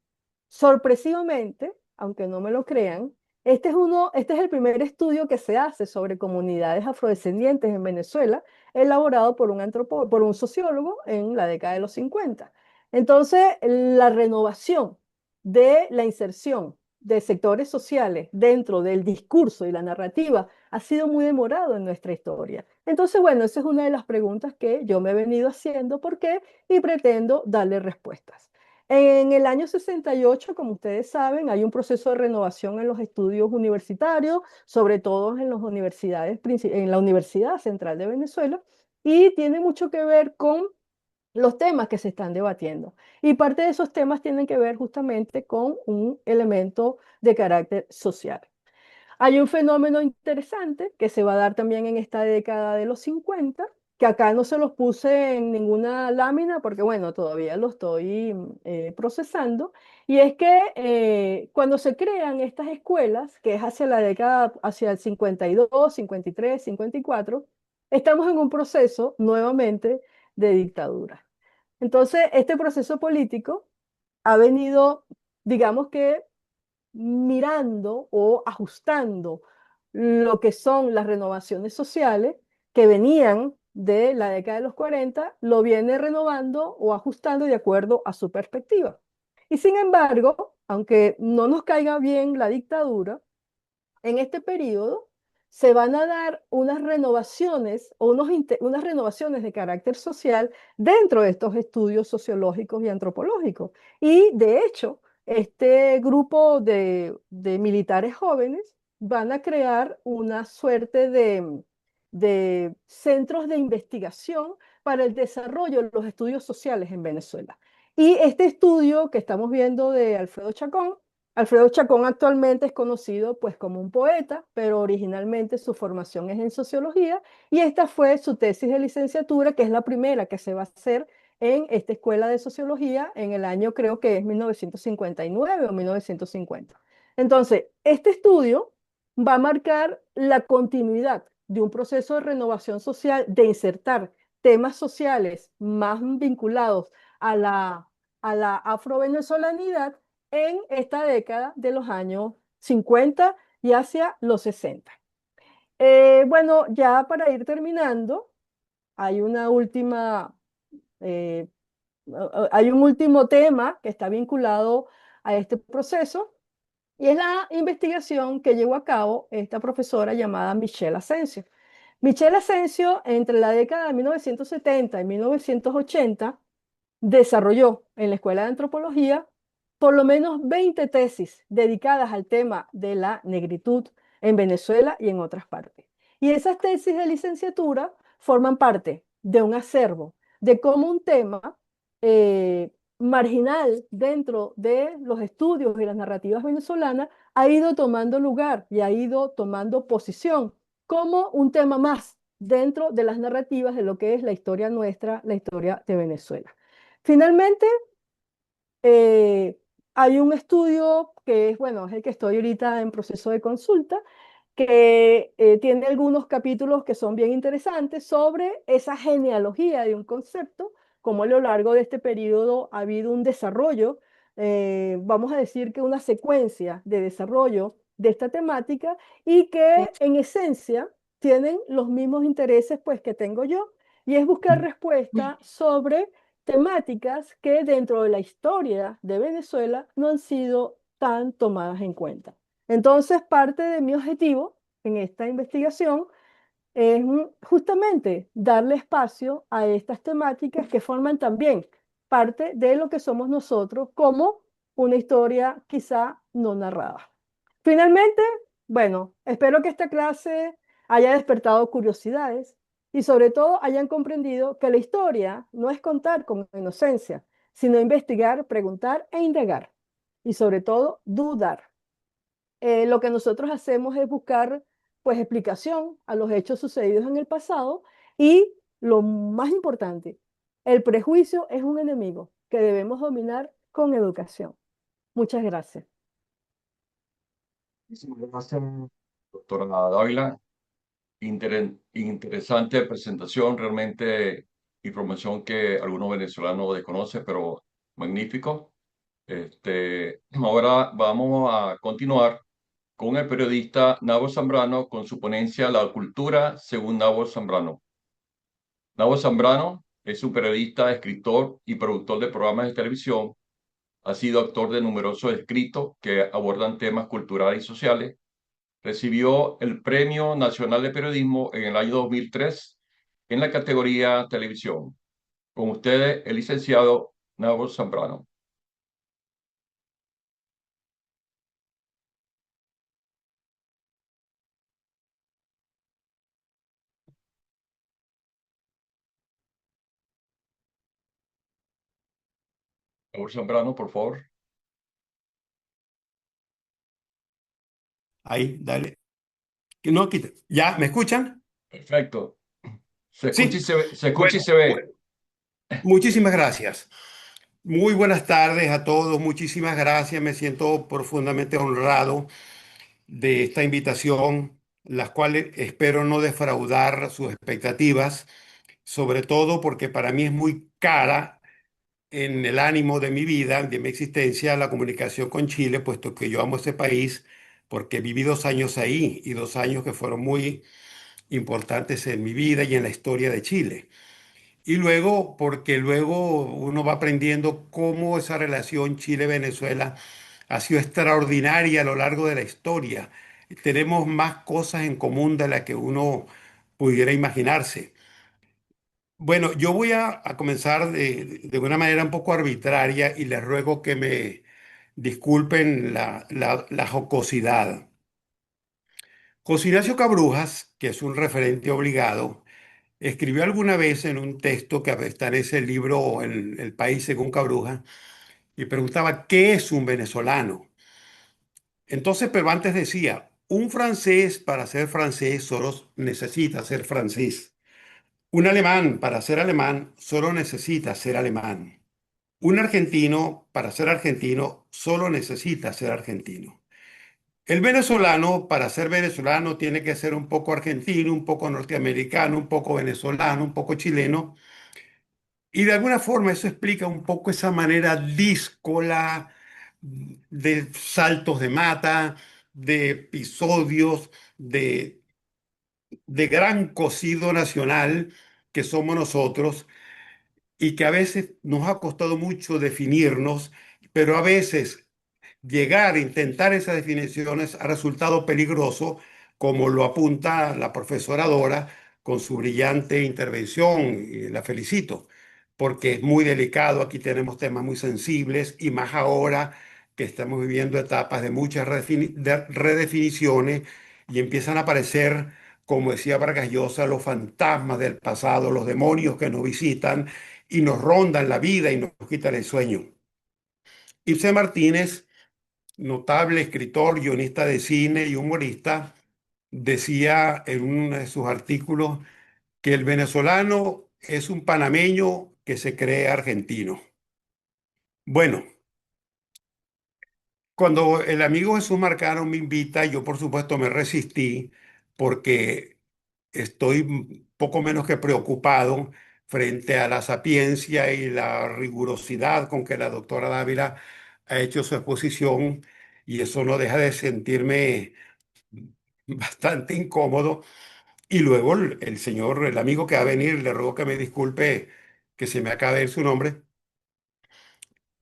Sorpresivamente, aunque no me lo crean, este es el primer estudio que se hace sobre comunidades afrodescendientes en Venezuela, elaborado por un sociólogo en la década de los 50. Entonces, la renovación de la inserción de sectores sociales dentro del discurso y la narrativa ha sido muy demorado en nuestra historia. Entonces, bueno, esa es una de las preguntas que yo me he venido haciendo, ¿por qué? Y pretendo darle respuestas. En el año 68, como ustedes saben, hay un proceso de renovación en los estudios universitarios, sobre todo en en la Universidad Central de Venezuela, y tiene mucho que ver con los temas que se están debatiendo. Y parte de esos temas tienen que ver justamente con un elemento de carácter social. Hay un fenómeno interesante que se va a dar también en esta década de los 50, que acá no se los puse en ninguna lámina porque, bueno, todavía lo estoy procesando. Y es que cuando se crean estas escuelas, que es hacia la década, hacia el 52, 53, 54, estamos en un proceso nuevamente de dictadura. Entonces, este proceso político ha venido, digamos que, mirando o ajustando lo que son las renovaciones sociales que venían de la década de los 40, lo viene renovando o ajustando de acuerdo a su perspectiva. Y sin embargo, aunque no nos caiga bien la dictadura, en este periodo se van a dar unas renovaciones o unas renovaciones de carácter social dentro de estos estudios sociológicos y antropológicos. Y de hecho, este grupo de militares jóvenes van a crear una suerte de centros de investigación para el desarrollo de los estudios sociales en Venezuela. Y este estudio que estamos viendo de Alfredo Chacón actualmente es conocido pues como un poeta, pero originalmente su formación es en sociología y esta fue su tesis de licenciatura, que es la primera que se va a hacer en esta escuela de sociología en el año creo que es 1959 o 1950. Entonces, este estudio va a marcar la continuidad de un proceso de renovación social, de insertar temas sociales más vinculados a la afrovenezolanidad en esta década de los años 50 y hacia los 60. Bueno, ya para ir terminando, hay una última, eh, hay un último tema que está vinculado a este proceso y es la investigación que llevó a cabo esta profesora llamada Michelle Asensio. Michelle Asensio, entre la década de 1970 y 1980, desarrolló en la Escuela de Antropología por lo menos 20 tesis dedicadas al tema de la negritud en Venezuela y en otras partes. Y esas tesis de licenciatura forman parte de un acervo de cómo un tema marginal dentro de los estudios y las narrativas venezolanas ha ido tomando lugar y ha ido tomando posición como un tema más dentro de las narrativas de lo que es la historia nuestra, la historia de Venezuela. Finalmente, eh, hay un estudio que es, bueno, es el que estoy ahorita en proceso de consulta, que tiene algunos capítulos que son bien interesantes sobre esa genealogía de un concepto, como a lo largo de este periodo ha habido un desarrollo, vamos a decir que una secuencia de desarrollo de esta temática y que en esencia tienen los mismos intereses pues que tengo yo, y es buscar respuesta sobre temáticas que dentro de la historia de Venezuela no han sido tan tomadas en cuenta. Entonces, parte de mi objetivo en esta investigación es justamente darle espacio a estas temáticas que forman también parte de lo que somos nosotros como una historia quizá no narrada. Finalmente, bueno, espero que esta clase haya despertado curiosidades y sobre todo hayan comprendido que la historia no es contar con inocencia, sino investigar, preguntar e indagar y sobre todo dudar. Lo que nosotros hacemos es buscar pues explicación a los hechos sucedidos en el pasado y lo más importante, el prejuicio es un enemigo que debemos dominar con educación. Muchas gracias. Muchísimas gracias, doctora Dávila. Interesante presentación, realmente información que algunos venezolanos desconocen, pero magnífico. Ahora vamos a continuar con el periodista Nabo Zambrano con su ponencia La cultura según Nabo Zambrano. Nabo Zambrano es un periodista, escritor y productor de programas de televisión. Ha sido autor de numerosos escritos que abordan temas culturales y sociales. Recibió el Premio Nacional de Periodismo en el año 2003 en la categoría Televisión. Con ustedes, el licenciado Nabo Zambrano. Nabo Zambrano, por favor. Ahí, dale. No, quita. ¿Ya? ¿Me escuchan? Perfecto. Se escucha y Sí, se ve, se escucha y bueno, se ve. muchísimas gracias. Muy buenas tardes a todos, muchísimas gracias. Me siento profundamente honrado de esta invitación, las cuales espero no defraudar sus expectativas, sobre todo porque para mí es muy cara en el ánimo de mi vida, de mi existencia, la comunicación con Chile, puesto que yo amo ese país, porque viví 2 años ahí y 2 años que fueron muy importantes en mi vida y en la historia de Chile. Y luego, porque luego uno va aprendiendo cómo esa relación Chile-Venezuela ha sido extraordinaria a lo largo de la historia. Tenemos más cosas en común de las que uno pudiera imaginarse. Bueno, yo voy a comenzar de una manera un poco arbitraria y les ruego que me disculpen la jocosidad. José Ignacio Cabrujas, que es un referente obligado, escribió alguna vez en un texto que está en ese libro, El País según Cabrujas, y preguntaba, ¿qué es un venezolano? Entonces, pero antes decía, un francés para ser francés solo necesita ser francés. Un alemán para ser alemán solo necesita ser alemán. Un argentino para ser argentino solo necesita ser argentino. El venezolano para ser venezolano tiene que ser un poco argentino, un poco norteamericano, un poco venezolano, un poco chileno. Y de alguna forma eso explica un poco esa manera díscola de saltos de mata, de episodios, de gran cocido nacional que somos nosotros y que a veces nos ha costado mucho definirnos, pero a veces llegar a intentar esas definiciones ha resultado peligroso, como lo apunta la profesora Dora con su brillante intervención, y la felicito, porque es muy delicado, aquí tenemos temas muy sensibles y más ahora que estamos viviendo etapas de muchas redefiniciones y empiezan a aparecer, como decía Vargas Llosa, los fantasmas del pasado, los demonios que nos visitan y nos rondan la vida y nos quitan el sueño. Ibsen Martínez, notable escritor, guionista de cine y humorista, decía en uno de sus artículos que el venezolano es un panameño que se cree argentino. Bueno, cuando el amigo Jesús Marcano me invita, yo por supuesto me resistí porque estoy poco menos que preocupado frente a la sapiencia y la rigurosidad con que la doctora Dávila ha hecho su exposición y eso no deja de sentirme bastante incómodo. Y luego el señor, el amigo que va a venir, le ruego que me disculpe que se me acabe de ir su nombre.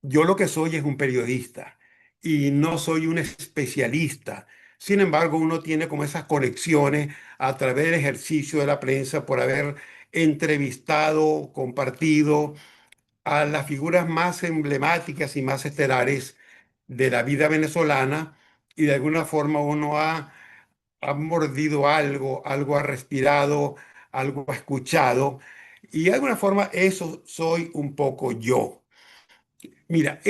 Yo lo que soy es un periodista y no soy un especialista. Sin embargo, uno tiene como esas conexiones a través del ejercicio de la prensa por haber entrevistado, compartido a las figuras más emblemáticas y más estelares de la vida venezolana y de alguna forma uno ha mordido algo, algo ha respirado, algo ha escuchado y de alguna forma eso soy un poco yo. Mira,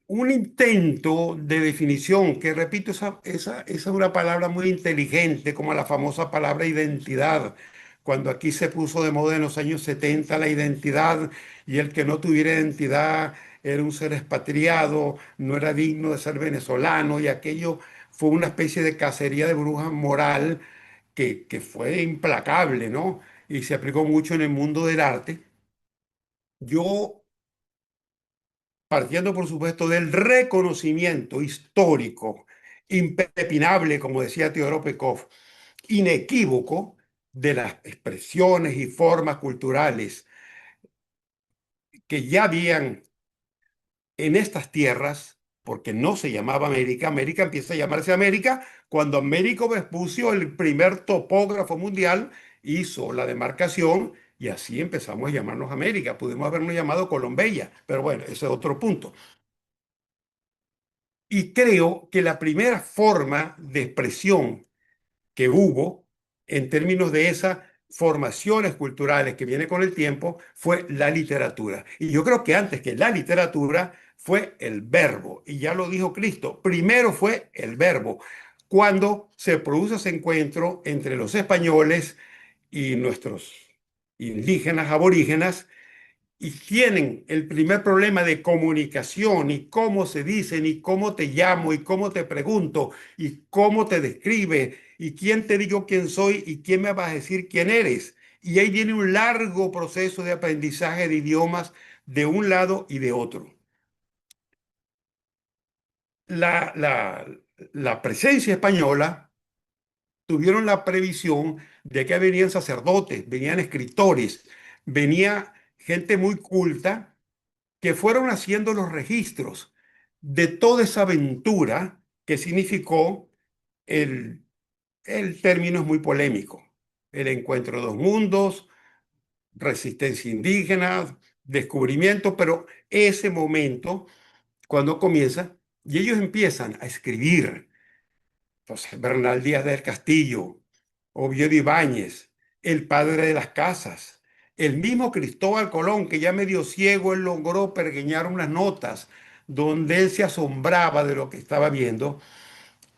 un intento de definición, que repito, esa es una palabra muy inteligente, como la famosa palabra identidad. Cuando aquí se puso de moda en los años 70 la identidad y el que no tuviera identidad era un ser expatriado, no era digno de ser venezolano y aquello fue una especie de cacería de brujas moral que fue implacable, ¿no? Y se aplicó mucho en el mundo del arte. Yo partiendo por supuesto del reconocimiento histórico, impepinable, como decía Teodoro Pekov, inequívoco de las expresiones y formas culturales que ya habían en estas tierras, porque no se llamaba América, América empieza a llamarse América cuando Américo Vespucio, el primer topógrafo mundial, hizo la demarcación y así empezamos a llamarnos América. Pudimos habernos llamado Colombia, pero bueno, ese es otro punto. Y creo que la primera forma de expresión que hubo en términos de esas formaciones culturales que viene con el tiempo fue la literatura. Y yo creo que antes que la literatura fue el verbo. Y ya lo dijo Cristo, primero fue el verbo. Cuando se produce ese encuentro entre los españoles y nuestros indígenas, aborígenas, y tienen el primer problema de comunicación y cómo se dicen y cómo te llamo y cómo te pregunto y cómo te describe y quién te digo quién soy y quién me vas a decir quién eres. Y ahí viene un largo proceso de aprendizaje de idiomas de un lado y de otro. La, la, la presencia española tuvieron la previsión de que venían sacerdotes, venían escritores, venía gente muy culta que fueron haciendo los registros de toda esa aventura que significó el, el término es muy polémico, el encuentro de dos mundos, resistencia indígena, descubrimiento, pero ese momento, cuando comienza, y ellos empiezan a escribir, entonces Bernal Díaz del Castillo, Oviedo Ibáñez, el padre de las casas, el mismo Cristóbal Colón, que ya medio ciego, él logró pergeñar unas notas donde él se asombraba de lo que estaba viendo.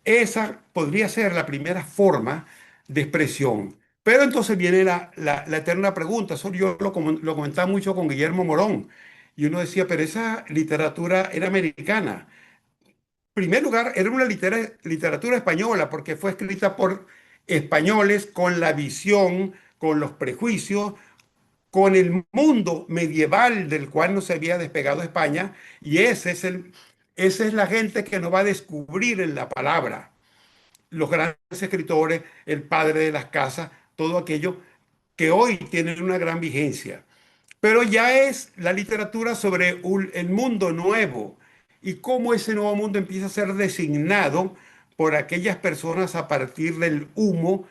Esa podría ser la primera forma de expresión. Pero entonces viene la eterna pregunta. Eso yo lo comentaba mucho con Guillermo Morón. Y uno decía, pero esa literatura era americana. En primer lugar, era una literatura española porque fue escrita por españoles con la visión, con los prejuicios, con el mundo medieval del cual no se había despegado España. Y esa es la gente que nos va a descubrir en la palabra. Los grandes escritores, el padre de las casas, todo aquello que hoy tienen una gran vigencia. Pero ya es la literatura sobre el mundo nuevo y cómo ese nuevo mundo empieza a ser designado por aquellas personas a partir del humo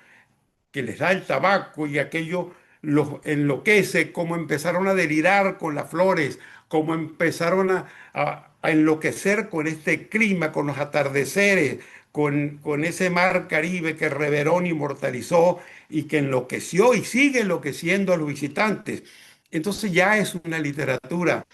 que les da el tabaco y aquello los enloquece, cómo empezaron a delirar con las flores, cómo empezaron a enloquecer con este clima, con los atardeceres, con ese mar Caribe que Reverón inmortalizó y que enloqueció y sigue enloqueciendo a los visitantes. Entonces ya es una literatura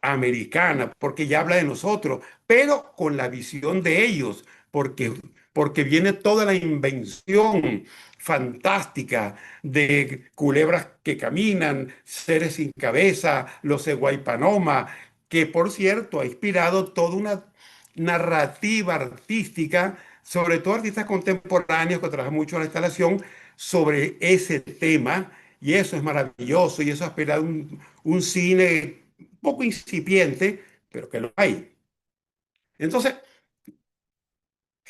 americana, porque ya habla de nosotros, pero con la visión de ellos, porque viene toda la invención fantástica de culebras que caminan, seres sin cabeza, los de Guaypanoma, que por cierto ha inspirado toda una narrativa artística, sobre todo artistas contemporáneos que trabajan mucho en la instalación, sobre ese tema, y eso es maravilloso, y eso ha inspirado un cine un poco incipiente, pero que lo hay. Entonces,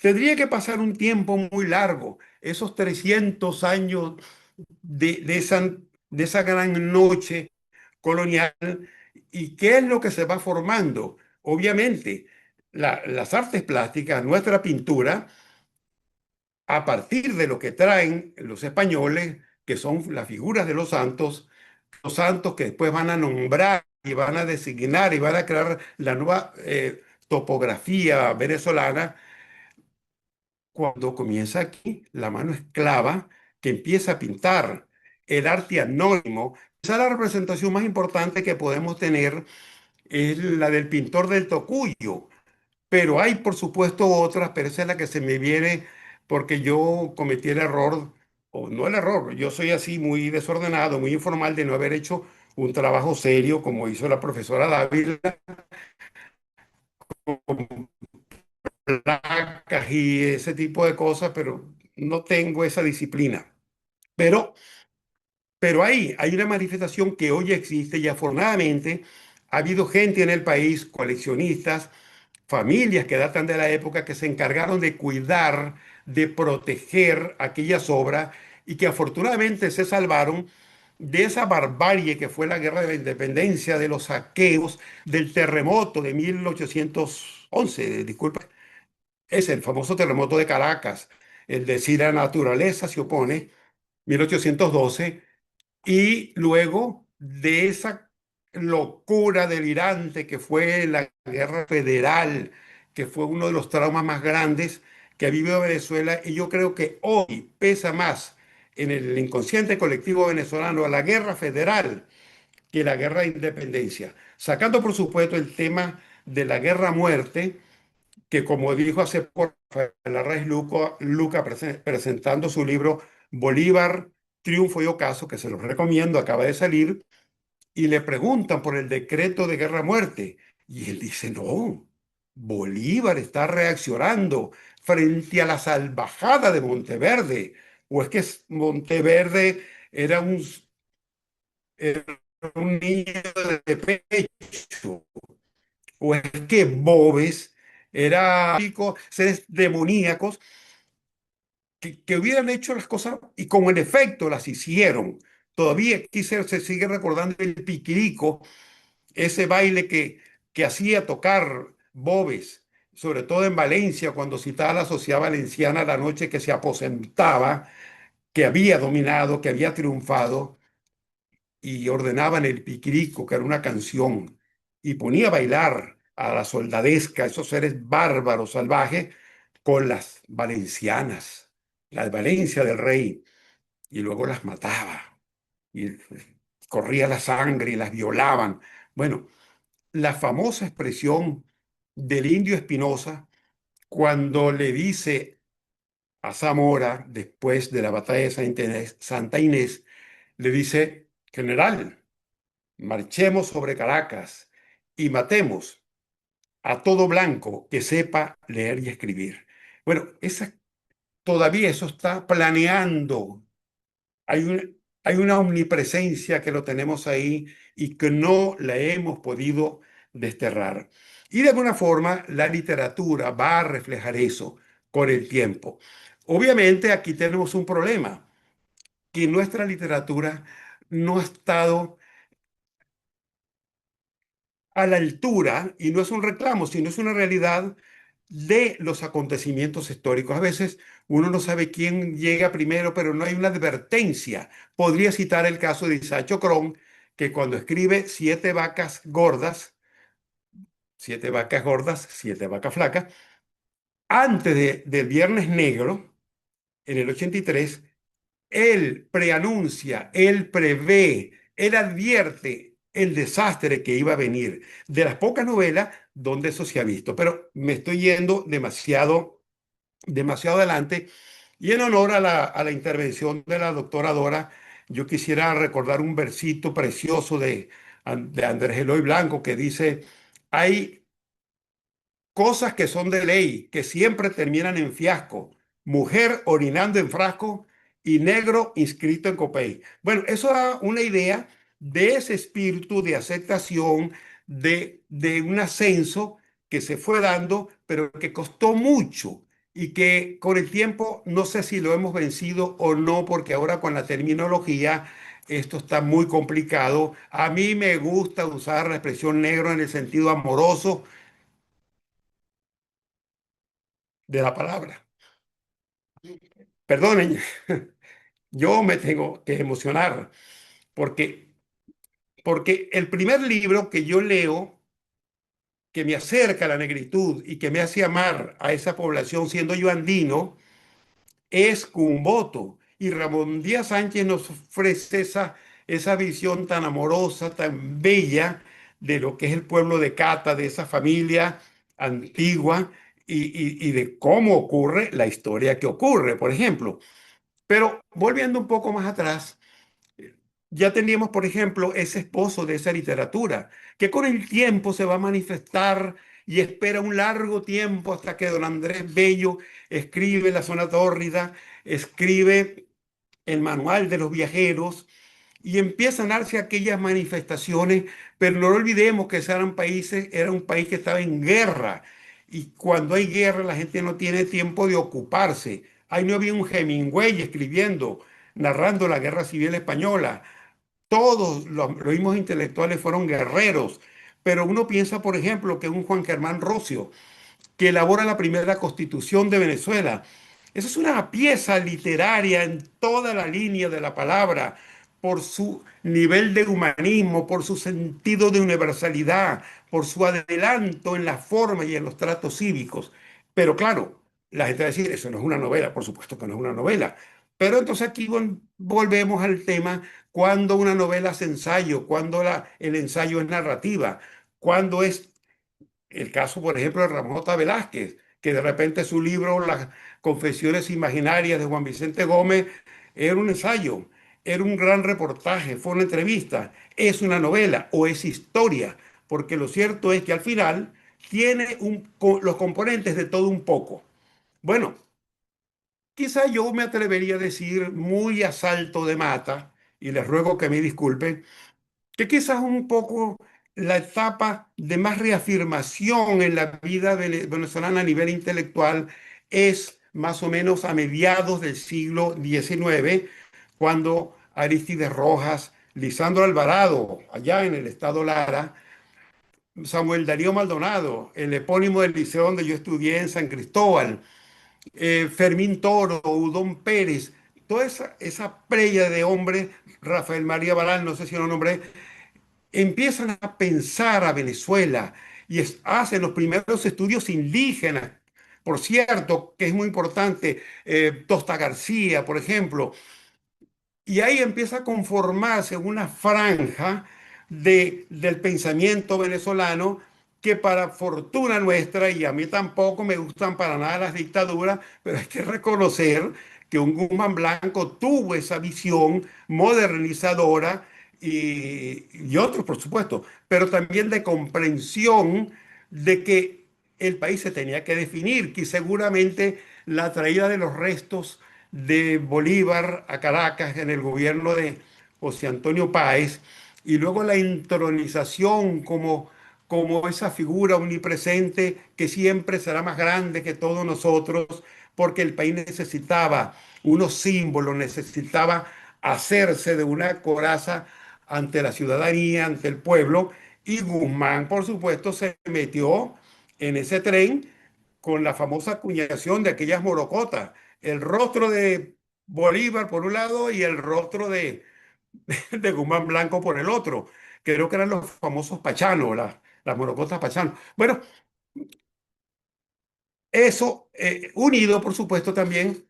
tendría que pasar un tiempo muy largo, esos 300 años de esa gran noche colonial. ¿Y qué es lo que se va formando? Obviamente, las artes plásticas, nuestra pintura, a partir de lo que traen los españoles, que son las figuras de los santos que después van a nombrar y van a designar y van a crear la nueva topografía venezolana. Cuando comienza aquí la mano esclava que empieza a pintar el arte anónimo, esa es la representación más importante que podemos tener, es la del pintor del Tocuyo. Pero hay, por supuesto, otras, pero esa es la que se me viene porque yo cometí el error, o no el error, yo soy así muy desordenado, muy informal de no haber hecho un trabajo serio como hizo la profesora Dávila, con placas y ese tipo de cosas, pero no tengo esa disciplina. Pero, pero hay una manifestación que hoy existe y afortunadamente ha habido gente en el país, coleccionistas, familias que datan de la época que se encargaron de cuidar, de proteger aquellas obras y que afortunadamente se salvaron de esa barbarie que fue la guerra de la independencia, de los saqueos, del terremoto de 1811, disculpa, es el famoso terremoto de Caracas, el de si la naturaleza se opone, 1812, y luego de esa locura delirante que fue la guerra federal, que fue uno de los traumas más grandes que ha vivido Venezuela, y yo creo que hoy pesa más en el inconsciente colectivo venezolano la guerra federal que la guerra de independencia. Sacando, por supuesto, el tema de la guerra a muerte, que como dijo hace poco Rafael Arraiz Luca presentando su libro Bolívar Triunfo y Ocaso, que se los recomiendo, acaba de salir, y le preguntan por el decreto de guerra-muerte. Y él dice, no, Bolívar está reaccionando frente a la salvajada de Monteverde. O es que Monteverde era era un niño de pecho. O es que Boves era seres demoníacos que hubieran hecho las cosas y como en efecto las hicieron. Todavía aquí se sigue recordando el piquirico, ese baile que hacía tocar Boves, sobre todo en Valencia, cuando citaba a la sociedad valenciana la noche que se aposentaba, que había dominado, que había triunfado, y ordenaban el piquirico, que era una canción, y ponía a bailar a la soldadesca, esos seres bárbaros, salvajes, con las valencianas, la de Valencia del Rey, y luego las mataba, y corría la sangre y las violaban. Bueno, la famosa expresión del indio Espinosa, cuando le dice a Zamora, después de la batalla de Santa Inés, le dice, general, marchemos sobre Caracas y matemos a todo blanco que sepa leer y escribir. Bueno, todavía eso está planeando. Hay una omnipresencia que lo tenemos ahí y que no la hemos podido desterrar. Y de alguna forma la literatura va a reflejar eso con el tiempo. Obviamente aquí tenemos un problema, que nuestra literatura no ha estado a la altura, y no es un reclamo, sino es una realidad de los acontecimientos históricos. A veces uno no sabe quién llega primero, pero no hay una advertencia. Podría citar el caso de Isaac Chocrón, que cuando escribe siete vacas gordas, siete vacas flacas, antes del Viernes Negro, en el 83, él preanuncia, él prevé, él advierte el desastre que iba a venir. De las pocas novelas donde eso se ha visto. Pero me estoy yendo demasiado adelante. Y en honor a la intervención de la doctora Dora, yo quisiera recordar un versito precioso de Andrés Eloy Blanco que dice, hay cosas que son de ley, que siempre terminan en fiasco. Mujer orinando en frasco y negro inscrito en copey. Bueno, eso da una idea de ese espíritu de aceptación, de un ascenso que se fue dando, pero que costó mucho y que con el tiempo no sé si lo hemos vencido o no, porque ahora con la terminología esto está muy complicado. A mí me gusta usar la expresión negro en el sentido amoroso de la palabra. Perdonen, yo me tengo que emocionar porque, porque el primer libro que yo leo que me acerca a la negritud y que me hace amar a esa población siendo yo andino es Cumboto. Y Ramón Díaz Sánchez nos ofrece esa visión tan amorosa, tan bella de lo que es el pueblo de Cata, de esa familia antigua y de cómo ocurre la historia que ocurre, por ejemplo. Pero volviendo un poco más atrás, ya teníamos, por ejemplo, ese esposo de esa literatura, que con el tiempo se va a manifestar y espera un largo tiempo hasta que don Andrés Bello escribe La Zona Tórrida, escribe el Manual de los Viajeros, y empiezan a darse aquellas manifestaciones, pero no olvidemos que eran países, era un país que estaba en guerra, y cuando hay guerra la gente no tiene tiempo de ocuparse. Ahí no había un Hemingway escribiendo, narrando la guerra civil española. Todos los mismos intelectuales fueron guerreros, pero uno piensa, por ejemplo, que un Juan Germán Rocio, que elabora la primera constitución de Venezuela. Esa es una pieza literaria en toda la línea de la palabra, por su nivel de humanismo, por su sentido de universalidad, por su adelanto en la forma y en los tratos cívicos. Pero claro, la gente va a decir, eso no es una novela, por supuesto que no es una novela. Pero entonces aquí volvemos al tema, cuando una novela es ensayo, cuando el ensayo es narrativa, cuando es el caso, por ejemplo, de Ramón J. Velázquez, que de repente su libro Las Confesiones Imaginarias de Juan Vicente Gómez era un ensayo. era un gran reportaje, fue una entrevista, es una novela o es historia, porque lo cierto es que al final tiene los componentes de todo un poco. Bueno, quizá yo me atrevería a decir muy a salto de mata, y les ruego que me disculpen, que quizás un poco la etapa de más reafirmación en la vida venezolana a nivel intelectual es más o menos a mediados del siglo XIX, cuando Arístides Rojas, Lisandro Alvarado, allá en el estado Lara, Samuel Darío Maldonado, el epónimo del liceo donde yo estudié en San Cristóbal, Fermín Toro, Udón Pérez, toda esa playa de hombres, Rafael María Barán, no sé si lo nombré, empiezan a pensar a Venezuela y hacen los primeros estudios indígenas. Por cierto, que es muy importante, Tosta García, por ejemplo, y ahí empieza a conformarse una franja del pensamiento venezolano que para fortuna nuestra, y a mí tampoco me gustan para nada las dictaduras, pero hay que reconocer que un Guzmán Blanco tuvo esa visión modernizadora y otros, por supuesto, pero también de comprensión de que el país se tenía que definir, que seguramente la traída de los restos de Bolívar a Caracas en el gobierno de José Antonio Páez y luego la intronización como esa figura omnipresente que siempre será más grande que todos nosotros porque el país necesitaba unos símbolos, necesitaba hacerse de una coraza ante la ciudadanía, ante el pueblo, y Guzmán, por supuesto, se metió en ese tren con la famosa acuñación de aquellas morocotas, el rostro de Bolívar por un lado y el rostro de Guzmán Blanco por el otro. Creo que eran los famosos pachanos, las morocotas pachanos. Bueno, eso unido, por supuesto, también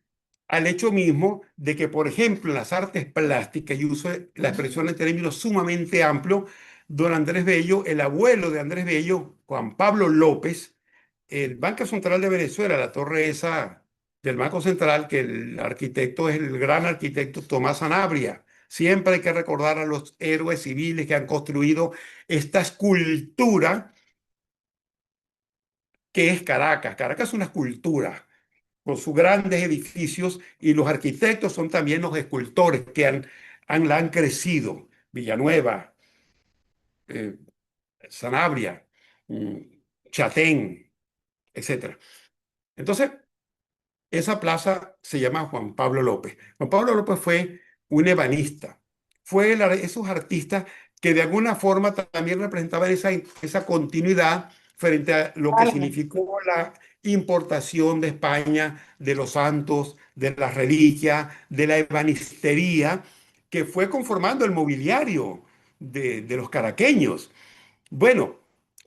al hecho mismo de que, por ejemplo, en las artes plásticas, y uso la expresión en términos sumamente amplios, don Andrés Bello, el abuelo de Andrés Bello, Juan Pablo López, el Banco Central de Venezuela, la torre esa del Banco Central, que el arquitecto es el gran arquitecto Tomás Sanabria. Siempre hay que recordar a los héroes civiles que han construido esta escultura que es Caracas. Caracas es una escultura con sus grandes edificios y los arquitectos son también los escultores que la han crecido. Villanueva, eh, Sanabria, mm, Chatén, etcétera. Entonces, esa plaza se llama Juan Pablo López. Juan Pablo López fue un ebanista, fue esos artistas que de alguna forma también representaban esa continuidad frente a lo que Vale. significó la importación de España de los santos, de las reliquias, de la ebanistería, que fue conformando el mobiliario de los caraqueños. Bueno,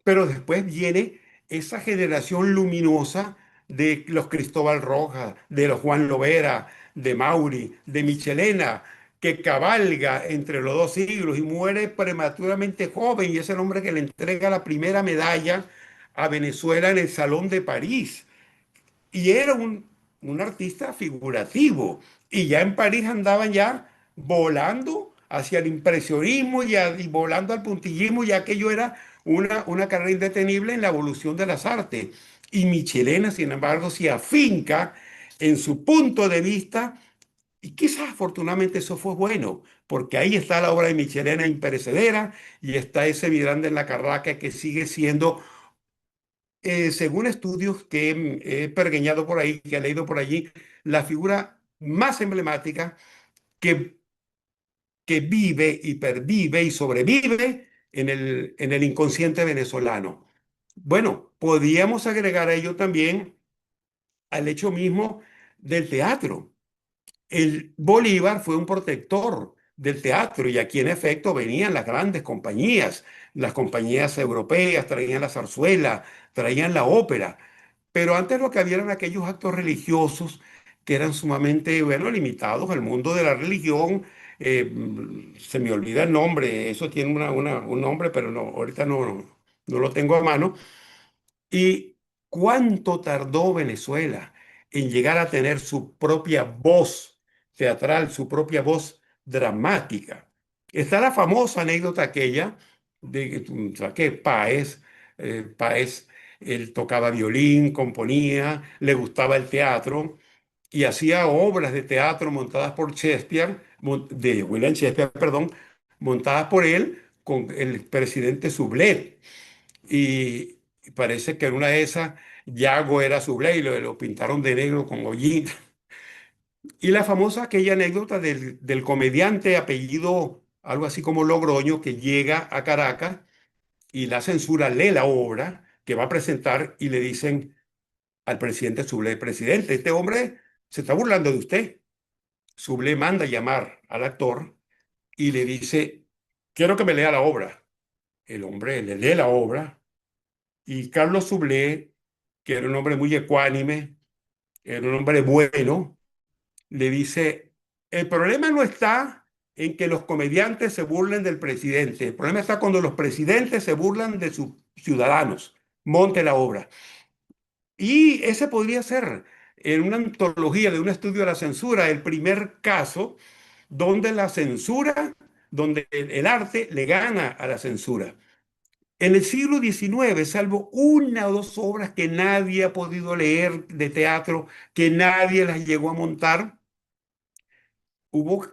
pero después viene esa generación luminosa de los Cristóbal Rojas, de los Juan Lovera, de Mauri, de Michelena, que cabalga entre los dos siglos y muere prematuramente joven y es el hombre que le entrega la primera medalla a Venezuela en el Salón de París. Y era un artista figurativo. Y ya en París andaban ya volando hacia el impresionismo y volando al puntillismo, ya aquello era una carrera indetenible en la evolución de las artes. Y Michelena, sin embargo, se afinca en su punto de vista, y quizás afortunadamente eso fue bueno, porque ahí está la obra de Michelena imperecedera y está ese Miranda en la Carraca que sigue siendo según estudios que he pergeñado por ahí, que he leído por allí, la figura más emblemática que, que vive y pervive y sobrevive en el inconsciente venezolano. Bueno, podríamos agregar a ello también al hecho mismo del teatro. El Bolívar fue un protector del teatro y aquí en efecto venían las grandes compañías, las compañías europeas, traían la zarzuela, traían la ópera. Pero antes lo que había eran aquellos actos religiosos que eran sumamente, bueno, limitados al mundo de la religión. Se me olvida el nombre, eso tiene un nombre, pero no, ahorita no lo tengo a mano. ¿Y cuánto tardó Venezuela en llegar a tener su propia voz teatral, su propia voz dramática. Está la famosa anécdota aquella de que Páez, él tocaba violín, componía, le gustaba el teatro y hacía obras de teatro montadas por Shakespeare, de William Shakespeare, perdón, montadas por él con el presidente Sublet. Y parece que en una de esas Yago era Sublet y lo pintaron de negro con hollín. Y la famosa aquella anécdota del comediante apellido algo así como Logroño que llega a Caracas y la censura lee la obra que va a presentar y le dicen al presidente Sublé, presidente, este hombre se está burlando de usted. Sublé manda llamar al actor y le dice, quiero que me lea la obra. El hombre le lee la obra y Carlos Sublé, que era un hombre muy ecuánime, era un hombre bueno, le dice, el problema no está en que los comediantes se burlen del presidente, el problema está cuando los presidentes se burlan de sus ciudadanos. Monte la obra. Y ese podría ser, en una antología de un estudio de la censura, el primer caso donde la censura, donde el arte le gana a la censura. En el siglo XIX, salvo una o dos obras que nadie ha podido leer de teatro, que nadie las llegó a montar, hubo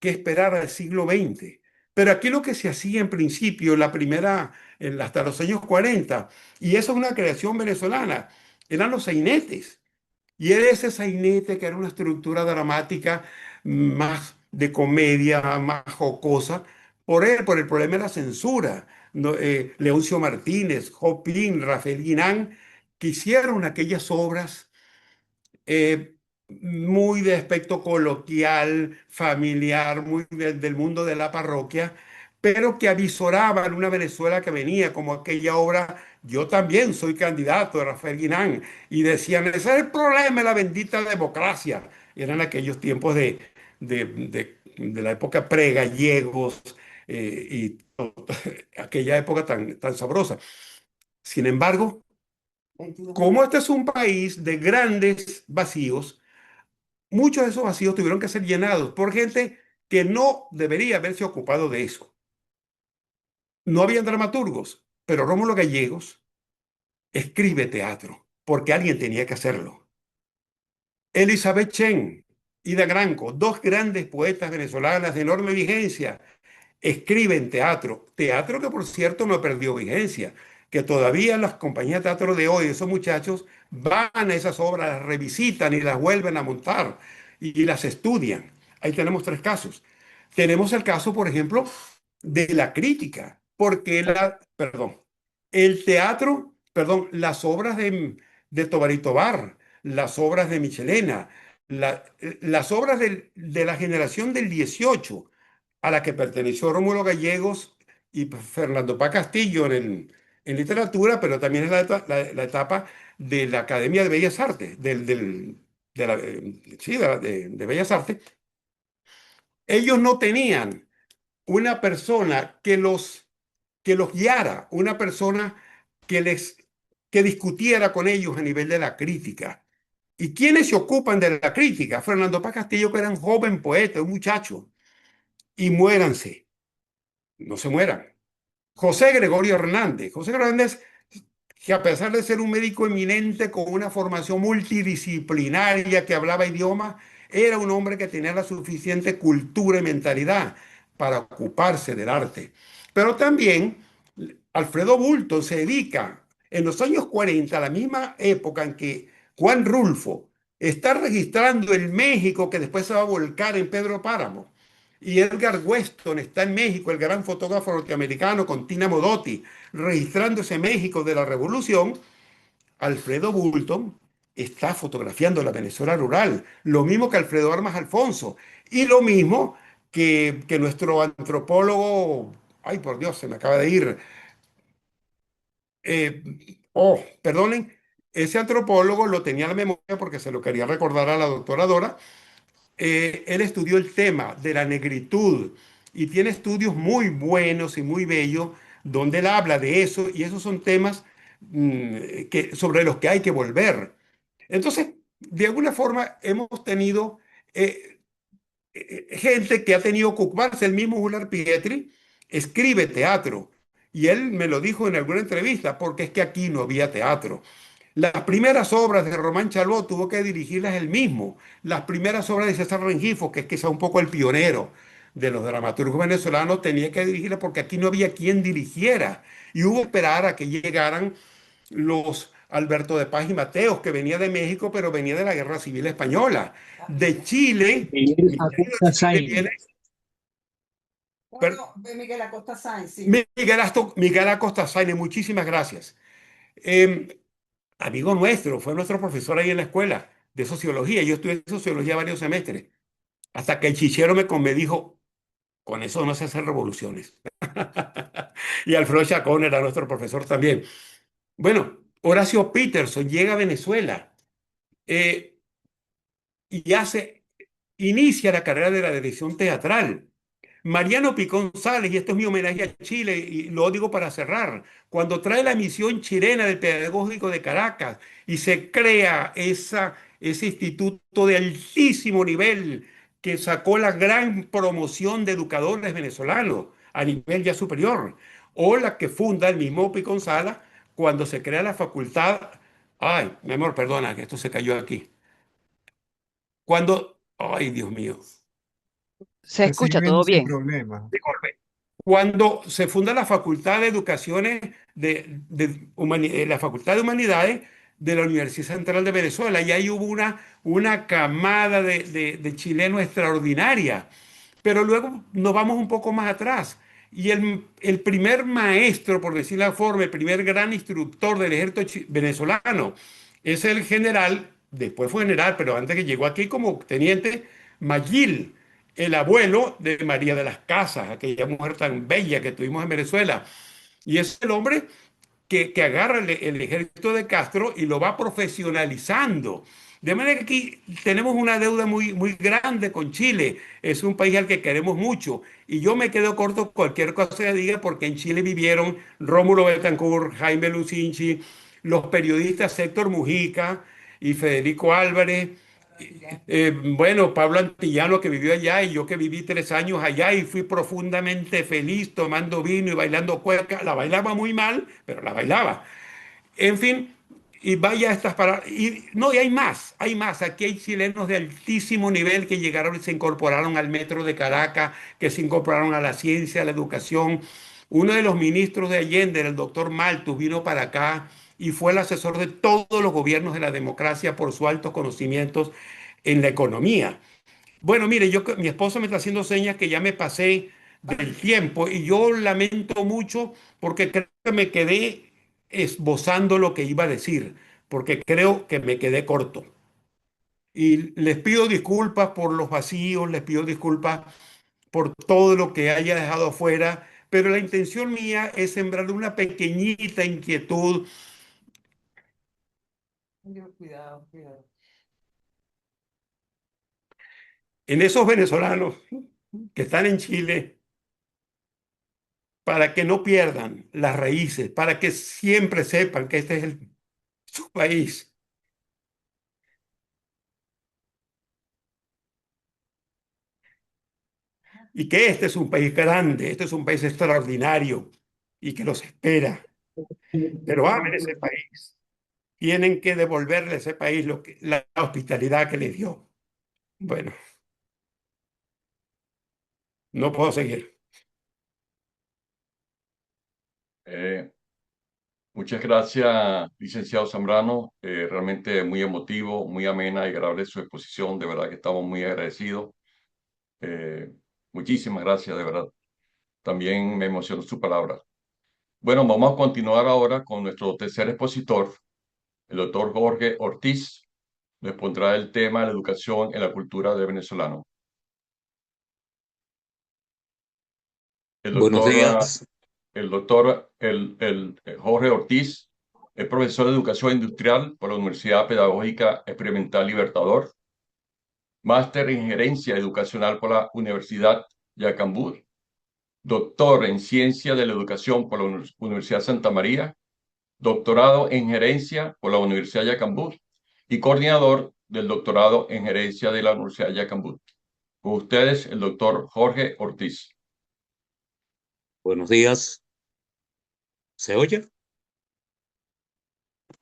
que esperar al siglo XX. Pero aquí lo que se hacía en principio, hasta los años 40, y eso es una creación venezolana, eran los sainetes. Y era ese sainete que era una estructura dramática más de comedia, más jocosa, por el problema de la censura. No, Leoncio Martínez, Jopín, Rafael Guinán, que hicieron aquellas obras muy de aspecto coloquial, familiar, muy del mundo de la parroquia, pero que avisoraban una Venezuela que venía, como aquella obra, Yo también soy candidato de Rafael Guinán, y decían, ese es el problema de la bendita democracia. Eran aquellos tiempos de la época pre-gallegos y aquella época tan sabrosa. Sin embargo, como este es un país de grandes vacíos, muchos de esos vacíos tuvieron que ser llenados por gente que no debería haberse ocupado de eso. No habían dramaturgos, pero Rómulo Gallegos escribe teatro porque alguien tenía que hacerlo. Elizabeth Chen, Ida Granco, dos grandes poetas venezolanas de enorme vigencia, escriben teatro. Teatro que, por cierto, no perdió vigencia, que todavía las compañías de teatro de hoy, esos muchachos, van a esas obras, las revisitan y las vuelven a montar y las estudian. Ahí tenemos tres casos. Tenemos el caso, por ejemplo, de la crítica, porque el teatro, las obras de Tobar y Tobar, las obras de Michelena, las obras de la generación del 18 a la que perteneció Rómulo Gallegos y Fernando Paz Castillo en literatura, pero también es la etapa de la Academia de Bellas Artes, sí, de Bellas Artes. Ellos no tenían una persona que los guiara, una persona que les que discutiera con ellos a nivel de la crítica. ¿Y quiénes se ocupan de la crítica? Fernando Paz Castillo, que era un joven poeta, un muchacho, y muéranse, no se mueran. José Gregorio Hernández. José Gregorio Hernández, que a pesar de ser un médico eminente con una formación multidisciplinaria que hablaba idiomas, era un hombre que tenía la suficiente cultura y mentalidad para ocuparse del arte. Pero también Alfredo Bulto se dedica en los años 40, a la misma época en que Juan Rulfo está registrando el México que después se va a volcar en Pedro Páramo. Y Edgar Weston está en México, el gran fotógrafo norteamericano con Tina Modotti, registrando ese México de la Revolución. Alfredo Bulton está fotografiando la Venezuela rural, lo mismo que Alfredo Armas Alfonso, y lo mismo que nuestro antropólogo, ay por Dios, se me acaba de ir, eh, perdonen, ese antropólogo lo tenía en la memoria porque se lo quería recordar a la doctora Dora. Él estudió el tema de la negritud y tiene estudios muy buenos y muy bellos donde él habla de eso y esos son temas sobre los que hay que volver. Entonces, de alguna forma hemos tenido gente que ha tenido que ocuparse. El mismo Jular Pietri escribe teatro y él me lo dijo en alguna entrevista, porque es que aquí no había teatro. Las primeras obras de Román Chalbaud tuvo que dirigirlas él mismo. Las primeras obras de César Rengifo, que es quizá un poco el pionero de los dramaturgos venezolanos, tenía que dirigirlas porque aquí no había quien dirigiera. Y hubo que esperar a que llegaran los Alberto de Paz y Mateos, que venía de México, pero venía de la Guerra Civil Española. De Chile, Miguel Miguel Acosta de Chile Sainz. viene, per- Miguel Acosta Sáenz, sí. Miguel Acosta Sáenz, muchísimas gracias. Eh, Amigo nuestro, fue nuestro profesor ahí en la escuela de sociología. Yo estudié sociología varios semestres, hasta que el chichero me dijo, con eso no se hacen revoluciones. Y Alfredo Chacón era nuestro profesor también. Bueno, Horacio Peterson llega a Venezuela eh, y inicia la carrera de la dirección teatral. Mariano Picón Sales, y esto es mi homenaje a Chile, y lo digo para cerrar, cuando trae la misión chilena del Pedagógico de Caracas y se crea ese instituto de altísimo nivel que sacó la gran promoción de educadores venezolanos a nivel ya superior, o la que funda el mismo Picón Salas cuando se crea la facultad, ay, mi amor, perdona, que esto se cayó aquí, ay, Dios mío. Se escucha todo Seguimos sin bien. problema. Cuando se funda la Facultad de Educaciones la Facultad de Humanidades de la Universidad Central de Venezuela, y ahí hubo una camada de chilenos extraordinaria. Pero luego nos vamos un poco más atrás. Y el primer maestro, por decir la forma, el primer gran instructor del ejército venezolano, es el general, después fue general, pero antes que llegó aquí como teniente, Mayil, el abuelo de María de las Casas, aquella mujer tan bella que tuvimos en Venezuela. Y es el hombre que agarra el ejército de Castro y lo va profesionalizando. De manera que aquí tenemos una deuda muy, muy grande con Chile. Es un país al que queremos mucho. Y yo me quedo corto cualquier cosa que diga, porque en Chile vivieron Rómulo Betancourt, Jaime Lucinchi, los periodistas Héctor Mujica y Federico Álvarez. Bueno, Pablo Antillano, que vivió allá, y yo que viví 3 años allá y fui profundamente feliz tomando vino y bailando cueca. La bailaba muy mal, pero la bailaba. En fin, y vaya estas paradas. Y no, y hay más, hay más. Aquí hay chilenos de altísimo nivel que llegaron y se incorporaron al metro de Caracas, que se incorporaron a la ciencia, a la educación. Uno de los ministros de Allende, el doctor Malthus, vino para acá y fue el asesor de todos los gobiernos de la democracia por sus altos conocimientos en la economía. Bueno, mire, mi esposa me está haciendo señas que ya me pasé del tiempo, y yo lamento mucho porque creo que me quedé esbozando lo que iba a decir, porque creo que me quedé corto. Y les pido disculpas por los vacíos, les pido disculpas por todo lo que haya dejado afuera, pero la intención mía es sembrar una pequeñita inquietud Cuidado, cuidado. en esos venezolanos que están en Chile, para que no pierdan las raíces, para que siempre sepan que este es su país, y que este es un país grande, este es un país extraordinario y que los espera. Pero amen ese país. Tienen que devolverle a ese país la hospitalidad que les dio. Bueno, no puedo seguir. Eh, Muchas gracias, licenciado Zambrano. Realmente muy emotivo, muy amena y agradable su exposición. De verdad que estamos muy agradecidos. Eh, Muchísimas gracias, de verdad. También me emocionó su palabra. Bueno, vamos a continuar ahora con nuestro tercer expositor, el doctor Jorge Ortiz. Nos pondrá el tema de la educación en la cultura del venezolano. El Buenos doctor, días. Jorge Ortiz es profesor de educación industrial por la Universidad Pedagógica Experimental Libertador, máster en gerencia educacional por la Universidad Yacambú, doctor en ciencia de la educación por la Universidad Santa María, doctorado en gerencia por la Universidad Yacambú y coordinador del doctorado en gerencia de la Universidad Yacambú. Con ustedes, el doctor Jorge Ortiz. Buenos días. ¿Se oye?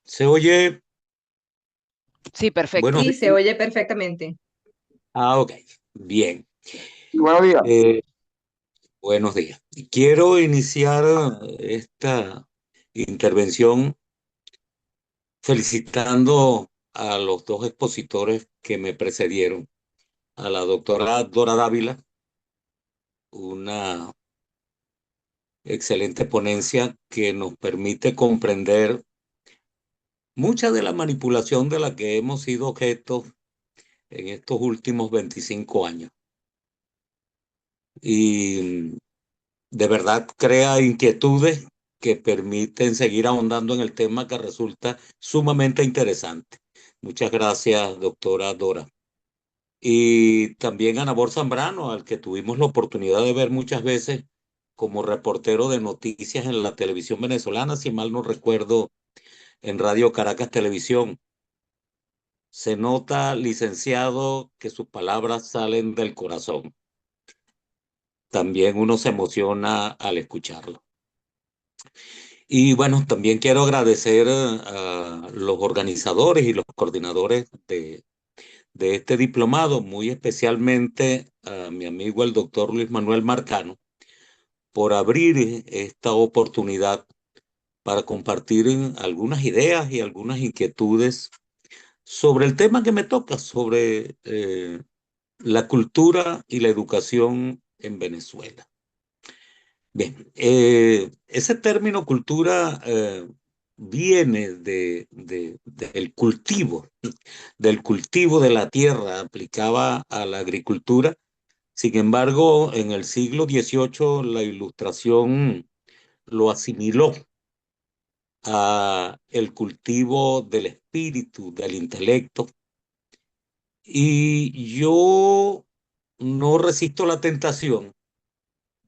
¿Se oye? Sí, perfecto. Buenos Sí, días. se oye perfectamente. Ok. Bien. Buenos días. Buenos días. Quiero iniciar esta intervención felicitando a los dos expositores que me precedieron, a la doctora Dora Dávila, una excelente ponencia que nos permite comprender mucha de la manipulación de la que hemos sido objeto en estos últimos 25 años. Y de verdad crea inquietudes que permiten seguir ahondando en el tema que resulta sumamente interesante. Muchas gracias, doctora Dora. Y también a Nabor Zambrano, al que tuvimos la oportunidad de ver muchas veces como reportero de noticias en la televisión venezolana, si mal no recuerdo, en Radio Caracas Televisión. Se nota, licenciado, que sus palabras salen del corazón. También uno se emociona al escucharlo. Y bueno, también quiero agradecer a los organizadores y los coordinadores de este diplomado, muy especialmente a mi amigo el doctor Luis Manuel Marcano, por abrir esta oportunidad para compartir algunas ideas y algunas inquietudes sobre el tema que me toca, sobre la cultura y la educación en Venezuela. Bien, ese término cultura viene del cultivo de la tierra, aplicaba a la agricultura. Sin embargo, en el siglo XVIII la Ilustración lo asimiló a el cultivo del espíritu, del intelecto. Y yo no resisto la tentación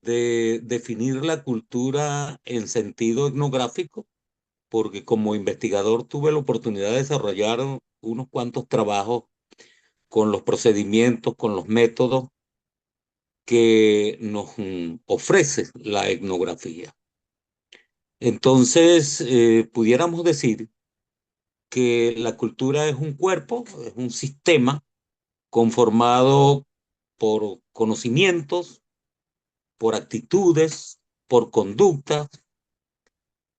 de definir la cultura en sentido etnográfico, porque como investigador tuve la oportunidad de desarrollar unos cuantos trabajos con los procedimientos, con los métodos que nos ofrece la etnografía. Entonces, pudiéramos decir que la cultura es un cuerpo, es un sistema conformado por conocimientos, por actitudes, por conductas,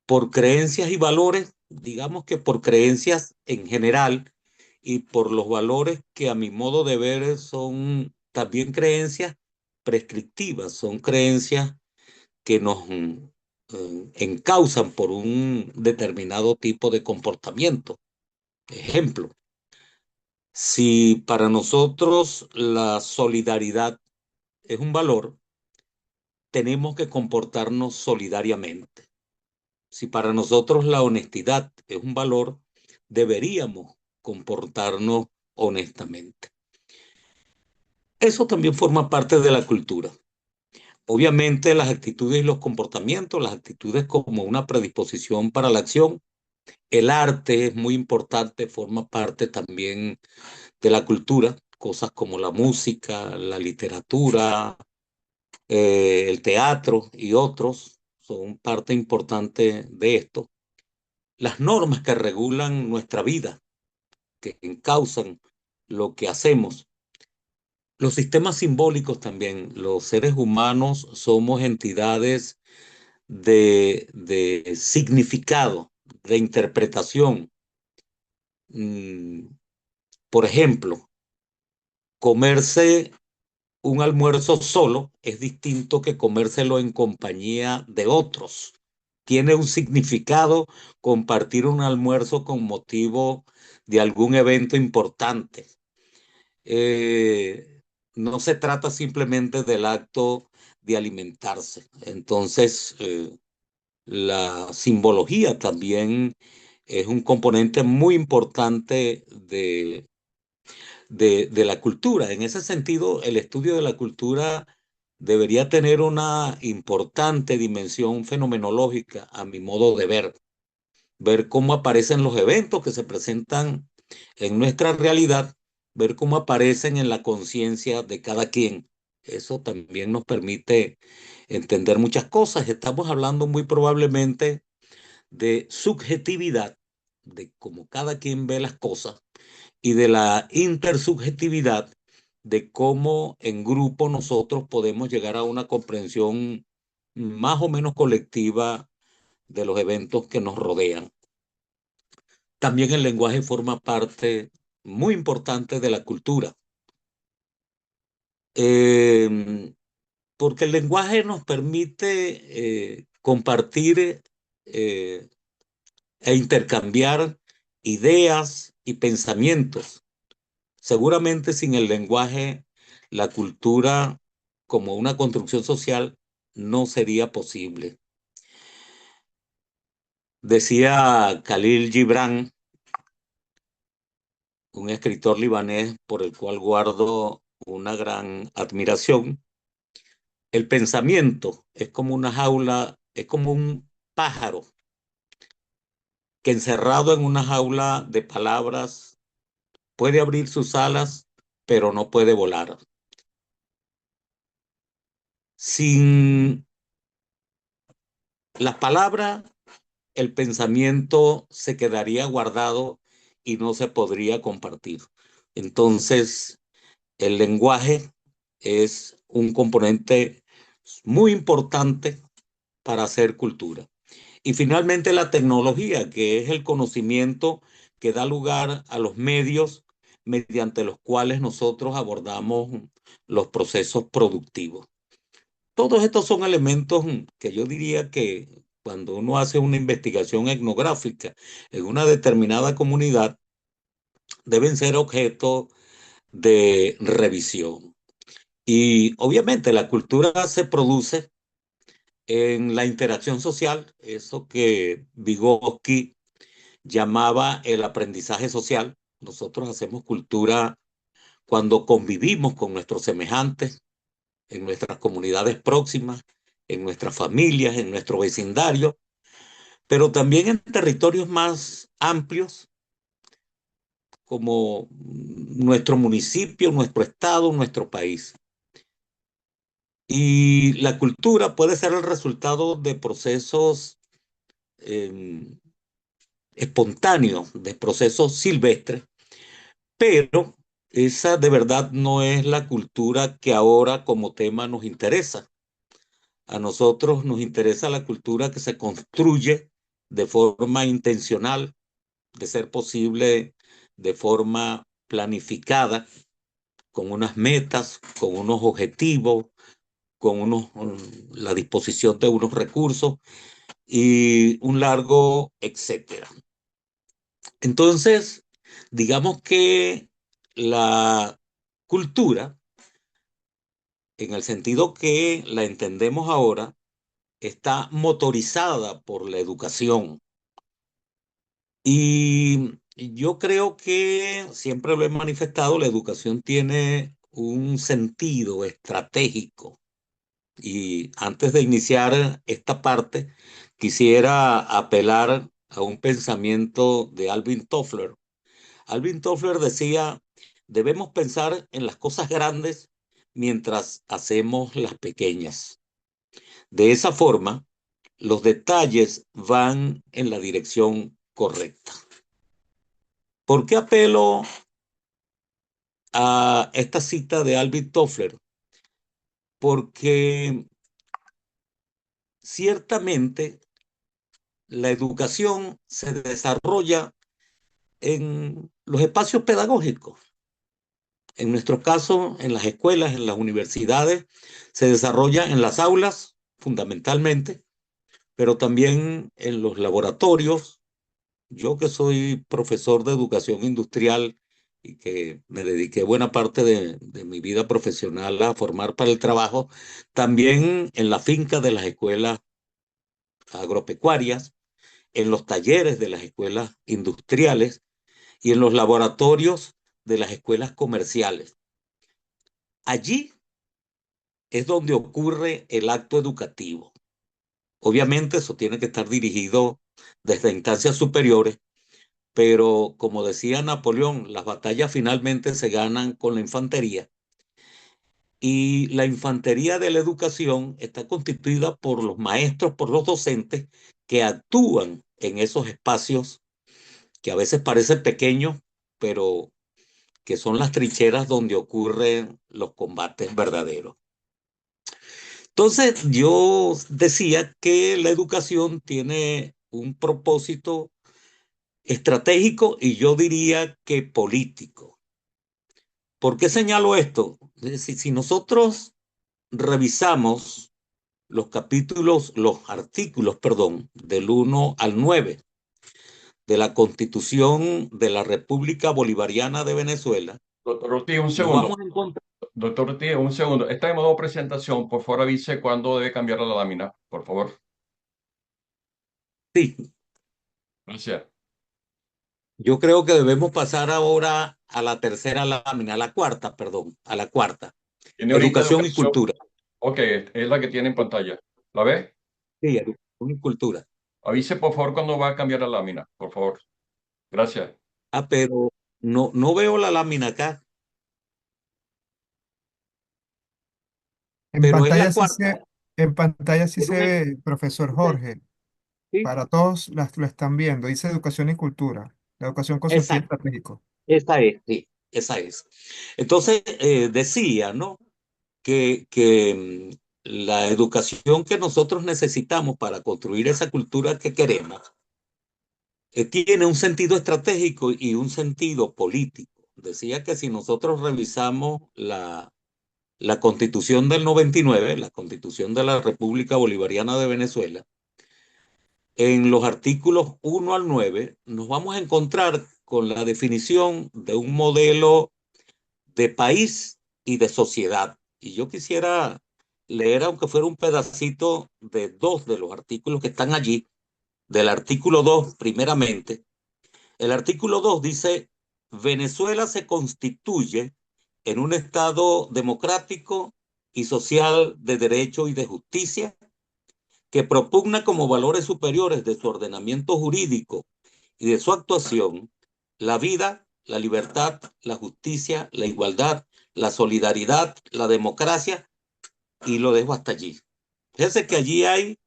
por creencias y valores, digamos que por creencias en general y por los valores que a mi modo de ver son también creencias prescriptivas, son creencias que nos encausan por un determinado tipo de comportamiento. Ejemplo, si para nosotros la solidaridad es un valor, tenemos que comportarnos solidariamente. Si para nosotros la honestidad es un valor, deberíamos comportarnos honestamente. Eso también forma parte de la cultura. Obviamente las actitudes y los comportamientos, las actitudes como una predisposición para la acción. El arte es muy importante, forma parte también de la cultura, cosas como la música, la literatura, el teatro y otros son parte importante de esto. Las normas que regulan nuestra vida, que encausan lo que hacemos. Los sistemas simbólicos también. Los seres humanos somos entidades de significado, de interpretación. Por ejemplo, comerse un almuerzo solo es distinto que comérselo en compañía de otros. Tiene un significado compartir un almuerzo con motivo de algún evento importante. No se trata simplemente del acto de alimentarse. Entonces, la simbología también es un componente muy importante de la cultura. En ese sentido, el estudio de la cultura debería tener una importante dimensión fenomenológica, a mi modo de ver cómo aparecen los eventos que se presentan en nuestra realidad ver cómo aparecen en la conciencia de cada quien. Eso también nos permite entender muchas cosas. Estamos hablando muy probablemente de subjetividad, de cómo cada quien ve las cosas, y de la intersubjetividad, de cómo en grupo nosotros podemos llegar a una comprensión más o menos colectiva de los eventos que nos rodean. También el lenguaje forma parte muy importante de la cultura, porque el lenguaje nos permite compartir eh, e intercambiar ideas y pensamientos. Seguramente sin el lenguaje, la cultura como una construcción social no sería posible. Decía Khalil Gibran, un escritor libanés por el cual guardo una gran admiración, el pensamiento es como una jaula, es como un pájaro que encerrado en una jaula de palabras puede abrir sus alas, pero no puede volar. Sin las palabras, el pensamiento se quedaría guardado y no se podría compartir. Entonces, el lenguaje es un componente muy importante para hacer cultura. Y finalmente la tecnología, que es el conocimiento que da lugar a los medios mediante los cuales nosotros abordamos los procesos productivos. Todos estos son elementos que yo diría que cuando uno hace una investigación etnográfica en una determinada comunidad, deben ser objeto de revisión. Y obviamente la cultura se produce en la interacción social, eso que Vygotsky llamaba el aprendizaje social. Nosotros hacemos cultura cuando convivimos con nuestros semejantes, en nuestras comunidades próximas, en nuestras familias, en nuestro vecindario, pero también en territorios más amplios como nuestro municipio, nuestro estado, nuestro país. Y la cultura puede ser el resultado de procesos espontáneos, de procesos silvestres, pero esa de verdad no es la cultura que ahora como tema nos interesa. A nosotros nos interesa la cultura que se construye de forma intencional, de ser posible de forma planificada, con unas metas, con unos objetivos, la disposición de unos recursos y un largo etcétera. Entonces, digamos que la cultura, en el sentido que la entendemos ahora, está motorizada por la educación. Y yo creo que siempre lo he manifestado, la educación tiene un sentido estratégico. Y antes de iniciar esta parte, quisiera apelar a un pensamiento de Alvin Toffler. Alvin Toffler decía, debemos pensar en las cosas grandes mientras hacemos las pequeñas. De esa forma, los detalles van en la dirección correcta. ¿Por qué apelo a esta cita de Alvin Toffler? Porque ciertamente la educación se desarrolla en los espacios pedagógicos. En nuestro caso, en las escuelas, en las universidades, se desarrolla en las aulas, fundamentalmente, pero también en los laboratorios. Yo que soy profesor de educación industrial y que me dediqué buena parte de mi vida profesional a formar para el trabajo, también en la finca de las escuelas agropecuarias, en los talleres de las escuelas industriales y en los laboratorios de las escuelas comerciales. Allí es donde ocurre el acto educativo. Obviamente eso tiene que estar dirigido desde instancias superiores, pero como decía Napoleón, las batallas finalmente se ganan con la infantería. Y la infantería de la educación está constituida por los maestros, por los docentes que actúan en esos espacios que a veces parecen pequeños, pero que son las trincheras donde ocurren los combates verdaderos. Entonces, yo decía que la educación tiene un propósito estratégico y yo diría que político. ¿Por qué señalo esto? Es decir, si nosotros revisamos los artículos, perdón, del 1 al 9 de la Constitución de la República Bolivariana de Venezuela, Doctor Ortiz, un nos segundo. vamos a encontrar. Doctor Ortiz, un segundo. Está en modo presentación. Por favor, avise cuándo debe cambiar la lámina. Por favor. Sí, Gracias. yo creo que debemos pasar ahora a la tercera lámina, a la cuarta, perdón, a la cuarta. Tiene ahorita Educación y cultura. Ok, es la que tiene en pantalla. ¿La ve? Sí, educación y cultura. Avise, por favor, cuándo va a cambiar la lámina. Por favor. Gracias. Ah, pero no veo la lámina acá, En pero es pantalla la sí cuarta. en pantalla sí Es se un- ve, profesor Jorge. sí, Para todos lo están viendo. Dice educación y cultura. La educación con sentido exacto, estratégico. esa es, sí, esa es. Entonces, decía, ¿no? Que la educación que nosotros necesitamos para construir esa cultura que queremos tiene un sentido estratégico y un sentido político. Decía que si nosotros revisamos la Constitución del 99, la Constitución de la República Bolivariana de Venezuela, en los artículos 1 al 9 nos vamos a encontrar con la definición de un modelo de país y de sociedad. Y yo quisiera leer, aunque fuera un pedacito de dos de los artículos que están allí, del artículo 2 primeramente. El artículo 2 dice, Venezuela se constituye en un Estado democrático y social de derecho y de justicia que propugna como valores superiores de su ordenamiento jurídico y de su actuación la vida, la libertad, la justicia, la igualdad, la solidaridad, la democracia, y lo dejo hasta allí. Fíjense que allí hay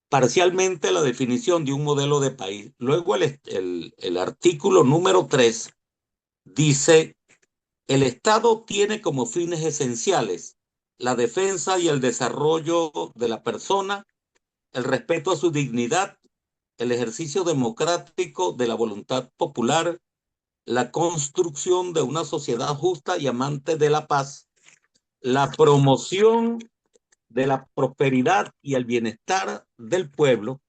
parcialmente la definición de un modelo de país. Luego el artículo número 3 dice, el Estado tiene como fines esenciales la defensa y el desarrollo de la persona, el respeto a su dignidad, el ejercicio democrático de la voluntad popular, la construcción de una sociedad justa y amante de la paz, la promoción de la prosperidad y el bienestar del pueblo,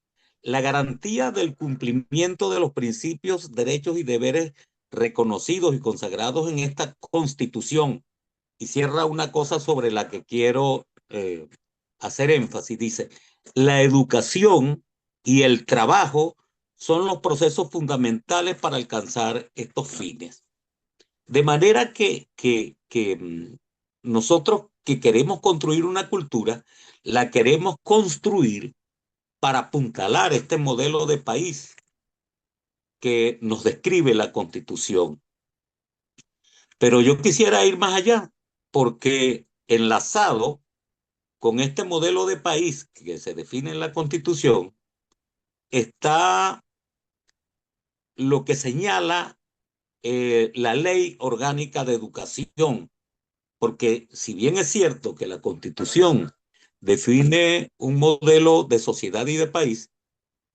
la garantía del cumplimiento de los principios, derechos y deberes reconocidos y consagrados en esta Constitución. Y cierra una cosa sobre la que quiero hacer énfasis. Dice, la educación y el trabajo son los procesos fundamentales para alcanzar estos fines. De manera que nosotros que queremos construir una cultura, la queremos construir para apuntalar este modelo de país que nos describe la Constitución. Pero yo quisiera ir más allá, porque enlazado con este modelo de país que se define en la Constitución, está lo que señala la Ley Orgánica de Educación, porque si bien es cierto que la Constitución define un modelo de sociedad y de país,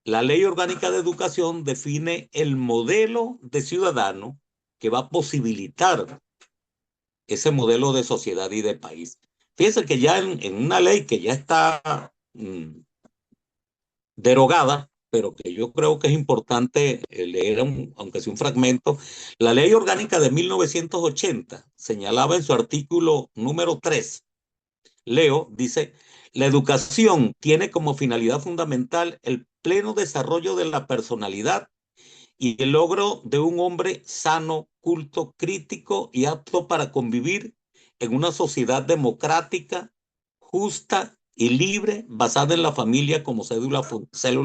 la Ley Orgánica de Educación define el modelo de ciudadano que va a posibilitar ese modelo de sociedad y de país. Fíjense que ya en una ley que ya está derogada, pero que yo creo que es importante leer, aunque sea un fragmento, la Ley Orgánica de 1980 señalaba en su artículo número 3, leo, dice, la educación tiene como finalidad fundamental el pleno desarrollo de la personalidad y el logro de un hombre sano, culto, crítico y apto para convivir en una sociedad democrática, justa y libre, basada en la familia como célula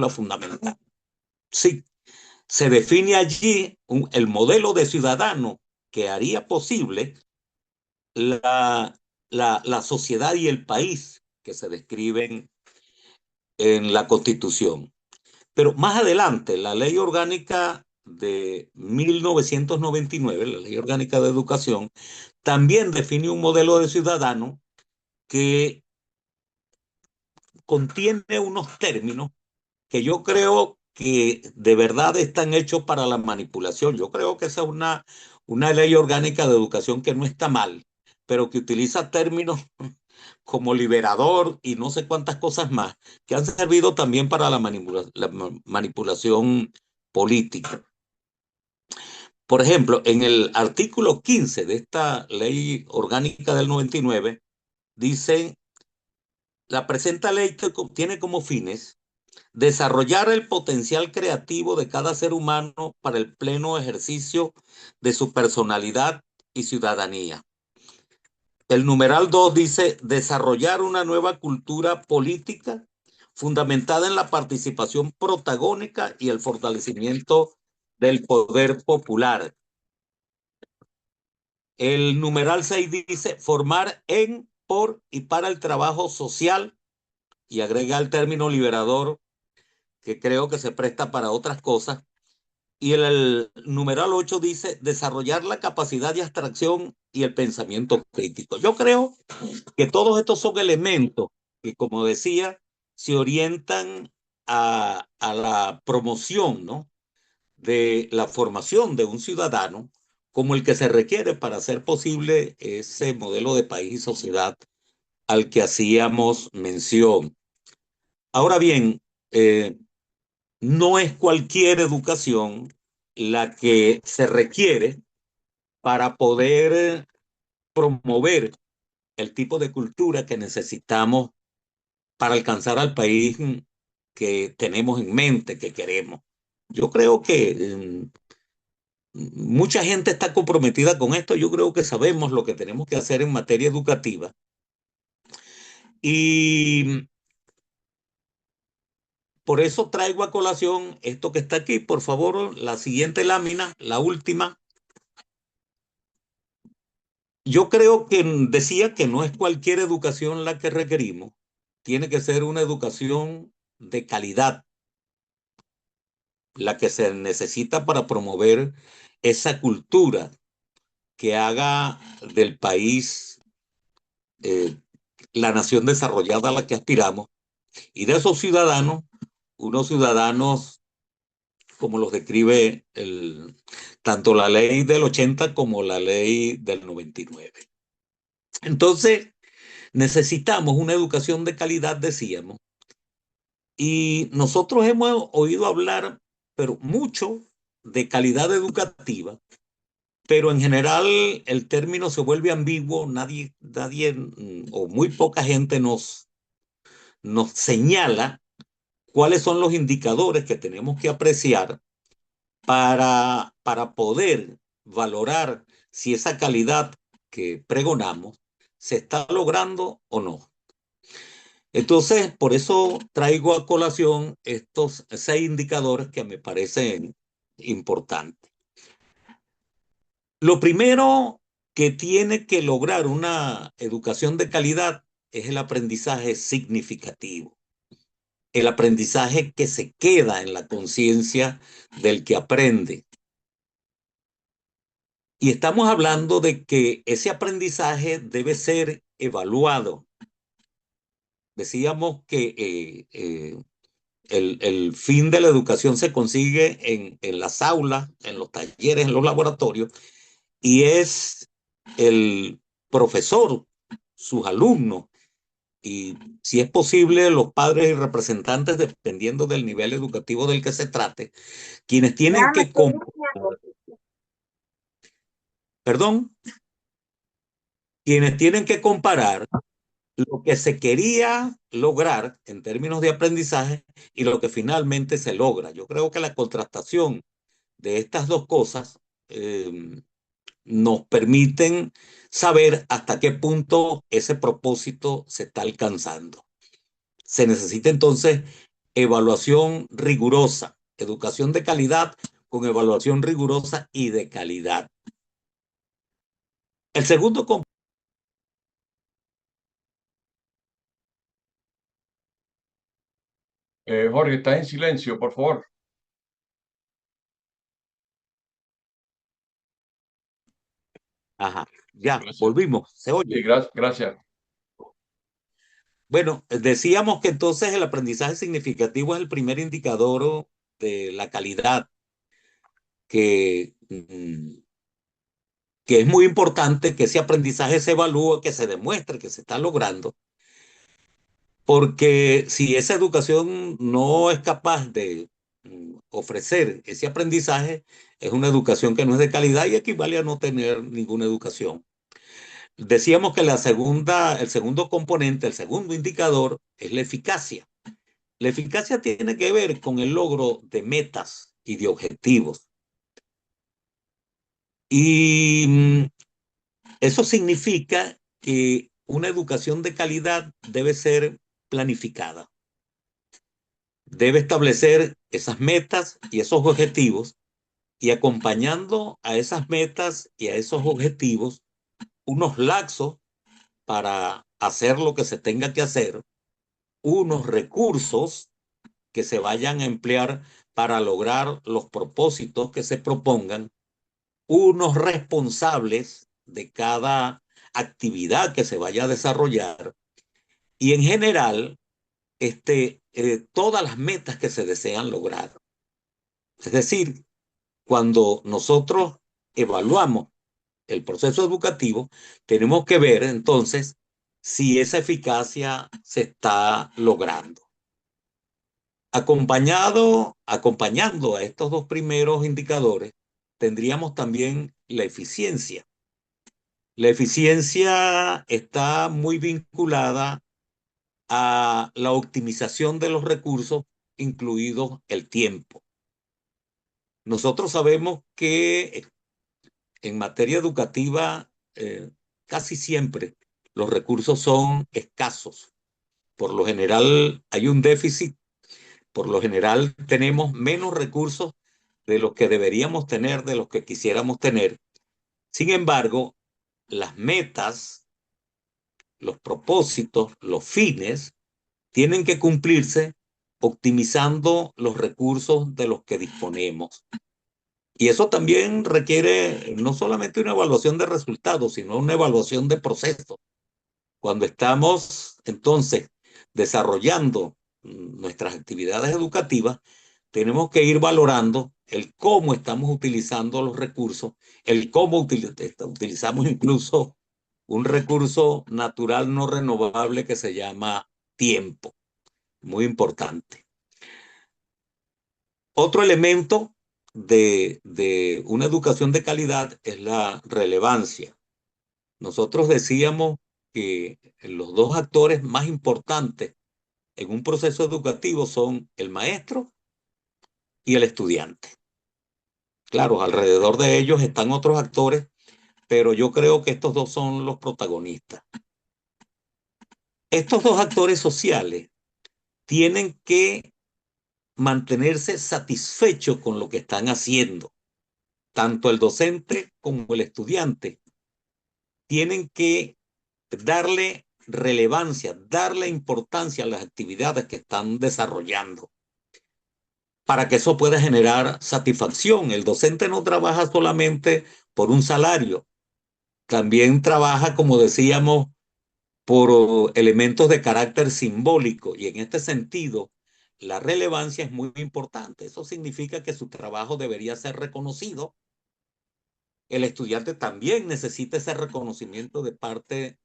fundamental. Sí, se define allí el modelo de ciudadano que haría posible la sociedad y el país que se describen en la Constitución. Pero más adelante, la Ley Orgánica de 1999, la Ley Orgánica de Educación, también define un modelo de ciudadano que contiene unos términos que yo creo que de verdad están hechos para la manipulación. Yo creo que esa es una ley orgánica de educación que no está mal, pero que utiliza términos como liberador y no sé cuántas cosas más, que han servido también para la manipulación política. Por ejemplo, en el artículo 15 de esta ley orgánica del 99, dice, la presente ley tiene como fines desarrollar el potencial creativo de cada ser humano para el pleno ejercicio de su personalidad y ciudadanía. El numeral 2 dice desarrollar una nueva cultura política fundamentada en la participación protagónica y el fortalecimiento del poder popular. El numeral 6 dice formar en, por y para el trabajo social y agrega el término liberador, que creo que se presta para otras cosas. Y el numeral 8 dice desarrollar la capacidad de abstracción y el pensamiento crítico. Yo creo que todos estos son elementos que, como decía, se orientan a la promoción, ¿no?, de la formación de un ciudadano como el que se requiere para hacer posible ese modelo de país y sociedad al que hacíamos mención. Ahora bien, no es cualquier educación la que se requiere para poder promover el tipo de cultura que necesitamos para alcanzar al país que tenemos en mente, que queremos. Yo creo que mucha gente está comprometida con esto. Yo creo que sabemos lo que tenemos que hacer en materia educativa. Y por eso traigo a colación esto que está aquí. Por favor, la siguiente lámina, la última. Yo creo que decía que no es cualquier educación la que requerimos. Tiene que ser una educación de calidad, la que se necesita para promover esa cultura que haga del país la nación desarrollada a la que aspiramos, y de esos ciudadanos, unos ciudadanos como los describe tanto la ley del 80 como la ley del 99. Entonces, necesitamos una educación de calidad, decíamos, y nosotros hemos oído hablar, pero mucho, de calidad educativa, pero en general el término se vuelve ambiguo. Nadie o muy poca gente nos señala cuáles son los indicadores que tenemos que apreciar para poder valorar si esa calidad que pregonamos se está logrando o no. Entonces, por eso traigo a colación estos 6 indicadores que me parecen importantes. Lo primero que tiene que lograr una educación de calidad es el aprendizaje significativo, el aprendizaje que se queda en la conciencia del que aprende. Y estamos hablando de que ese aprendizaje debe ser evaluado. Decíamos que el fin de la educación se consigue en las aulas, en los talleres, en los laboratorios, y es el profesor, sus alumnos, y si es posible los padres y representantes, dependiendo del nivel educativo del que se trate, quienes tienen que quienes tienen que comparar lo que se quería lograr en términos de aprendizaje y lo que finalmente se logra. Yo creo que la contrastación de estas dos cosas nos permiten saber hasta qué punto ese propósito se está alcanzando. Se necesita entonces evaluación rigurosa, educación de calidad, con evaluación rigurosa y de calidad. El segundo componente. Jorge, estás en silencio, por favor. Ajá, ya, Gracias. volvimos, se Sí, oye. gracias. Bueno, decíamos que entonces el aprendizaje significativo es el primer indicador de la calidad, que, que es muy importante que ese aprendizaje se evalúe, que se demuestre que se está logrando, porque si esa educación no es capaz de ofrecer ese aprendizaje, es una educación que no es de calidad y equivale a no tener ninguna educación. Decíamos que el segundo componente, el segundo indicador, es la eficacia. La eficacia tiene que ver con el logro de metas y de objetivos. Y eso significa que una educación de calidad debe ser planificada. Debe establecer esas metas y esos objetivos y acompañando a esas metas y a esos objetivos unos lapsos para hacer lo que se tenga que hacer, unos recursos que se vayan a emplear para lograr los propósitos que se propongan, unos responsables de cada actividad que se vaya a desarrollar y en general todas las metas que se desean lograr. Es decir, cuando nosotros evaluamos el proceso educativo, tenemos que ver entonces si esa eficacia se está logrando. Acompañando a estos dos primeros indicadores, tendríamos también la eficiencia. La eficiencia está muy vinculada a la optimización de los recursos, incluido el tiempo. Nosotros sabemos que en materia educativa casi siempre los recursos son escasos. Por lo general hay un déficit, por lo general tenemos menos recursos de los que deberíamos tener, de los que quisiéramos tener. Sin embargo, las metas, los propósitos, los fines, tienen que cumplirse optimizando los recursos de los que disponemos. Y eso también requiere no solamente una evaluación de resultados, sino una evaluación de procesos. Cuando estamos entonces desarrollando nuestras actividades educativas, tenemos que ir valorando el cómo estamos utilizando los recursos, el cómo utilizamos incluso un recurso natural no renovable que se llama tiempo. Muy importante. Otro elemento de una educación de calidad es la relevancia. Nosotros decíamos que los dos actores más importantes en un proceso educativo son el maestro y el estudiante. Claro, alrededor de ellos están otros actores, pero yo creo que estos dos son los protagonistas. Estos dos actores sociales tienen que mantenerse satisfechos con lo que están haciendo. Tanto el docente como el estudiante tienen que darle relevancia, darle importancia a las actividades que están desarrollando para que eso pueda generar satisfacción. El docente no trabaja solamente por un salario, también trabaja, como decíamos, por elementos de carácter simbólico y en este sentido la relevancia es muy importante. Eso significa que su trabajo debería ser reconocido. El estudiante también necesita ese reconocimiento de parte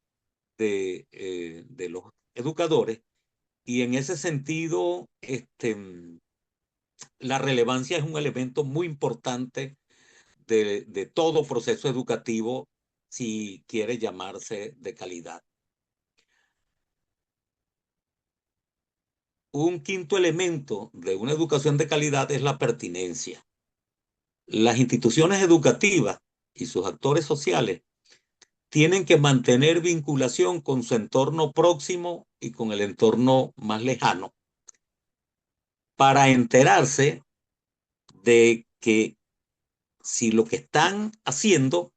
de los educadores y en ese sentido la relevancia es un elemento muy importante de todo proceso educativo si quiere llamarse de calidad. Un quinto elemento de una educación de calidad es la pertinencia. Las instituciones educativas y sus actores sociales tienen que mantener vinculación con su entorno próximo y con el entorno más lejano para enterarse de que si lo que están haciendo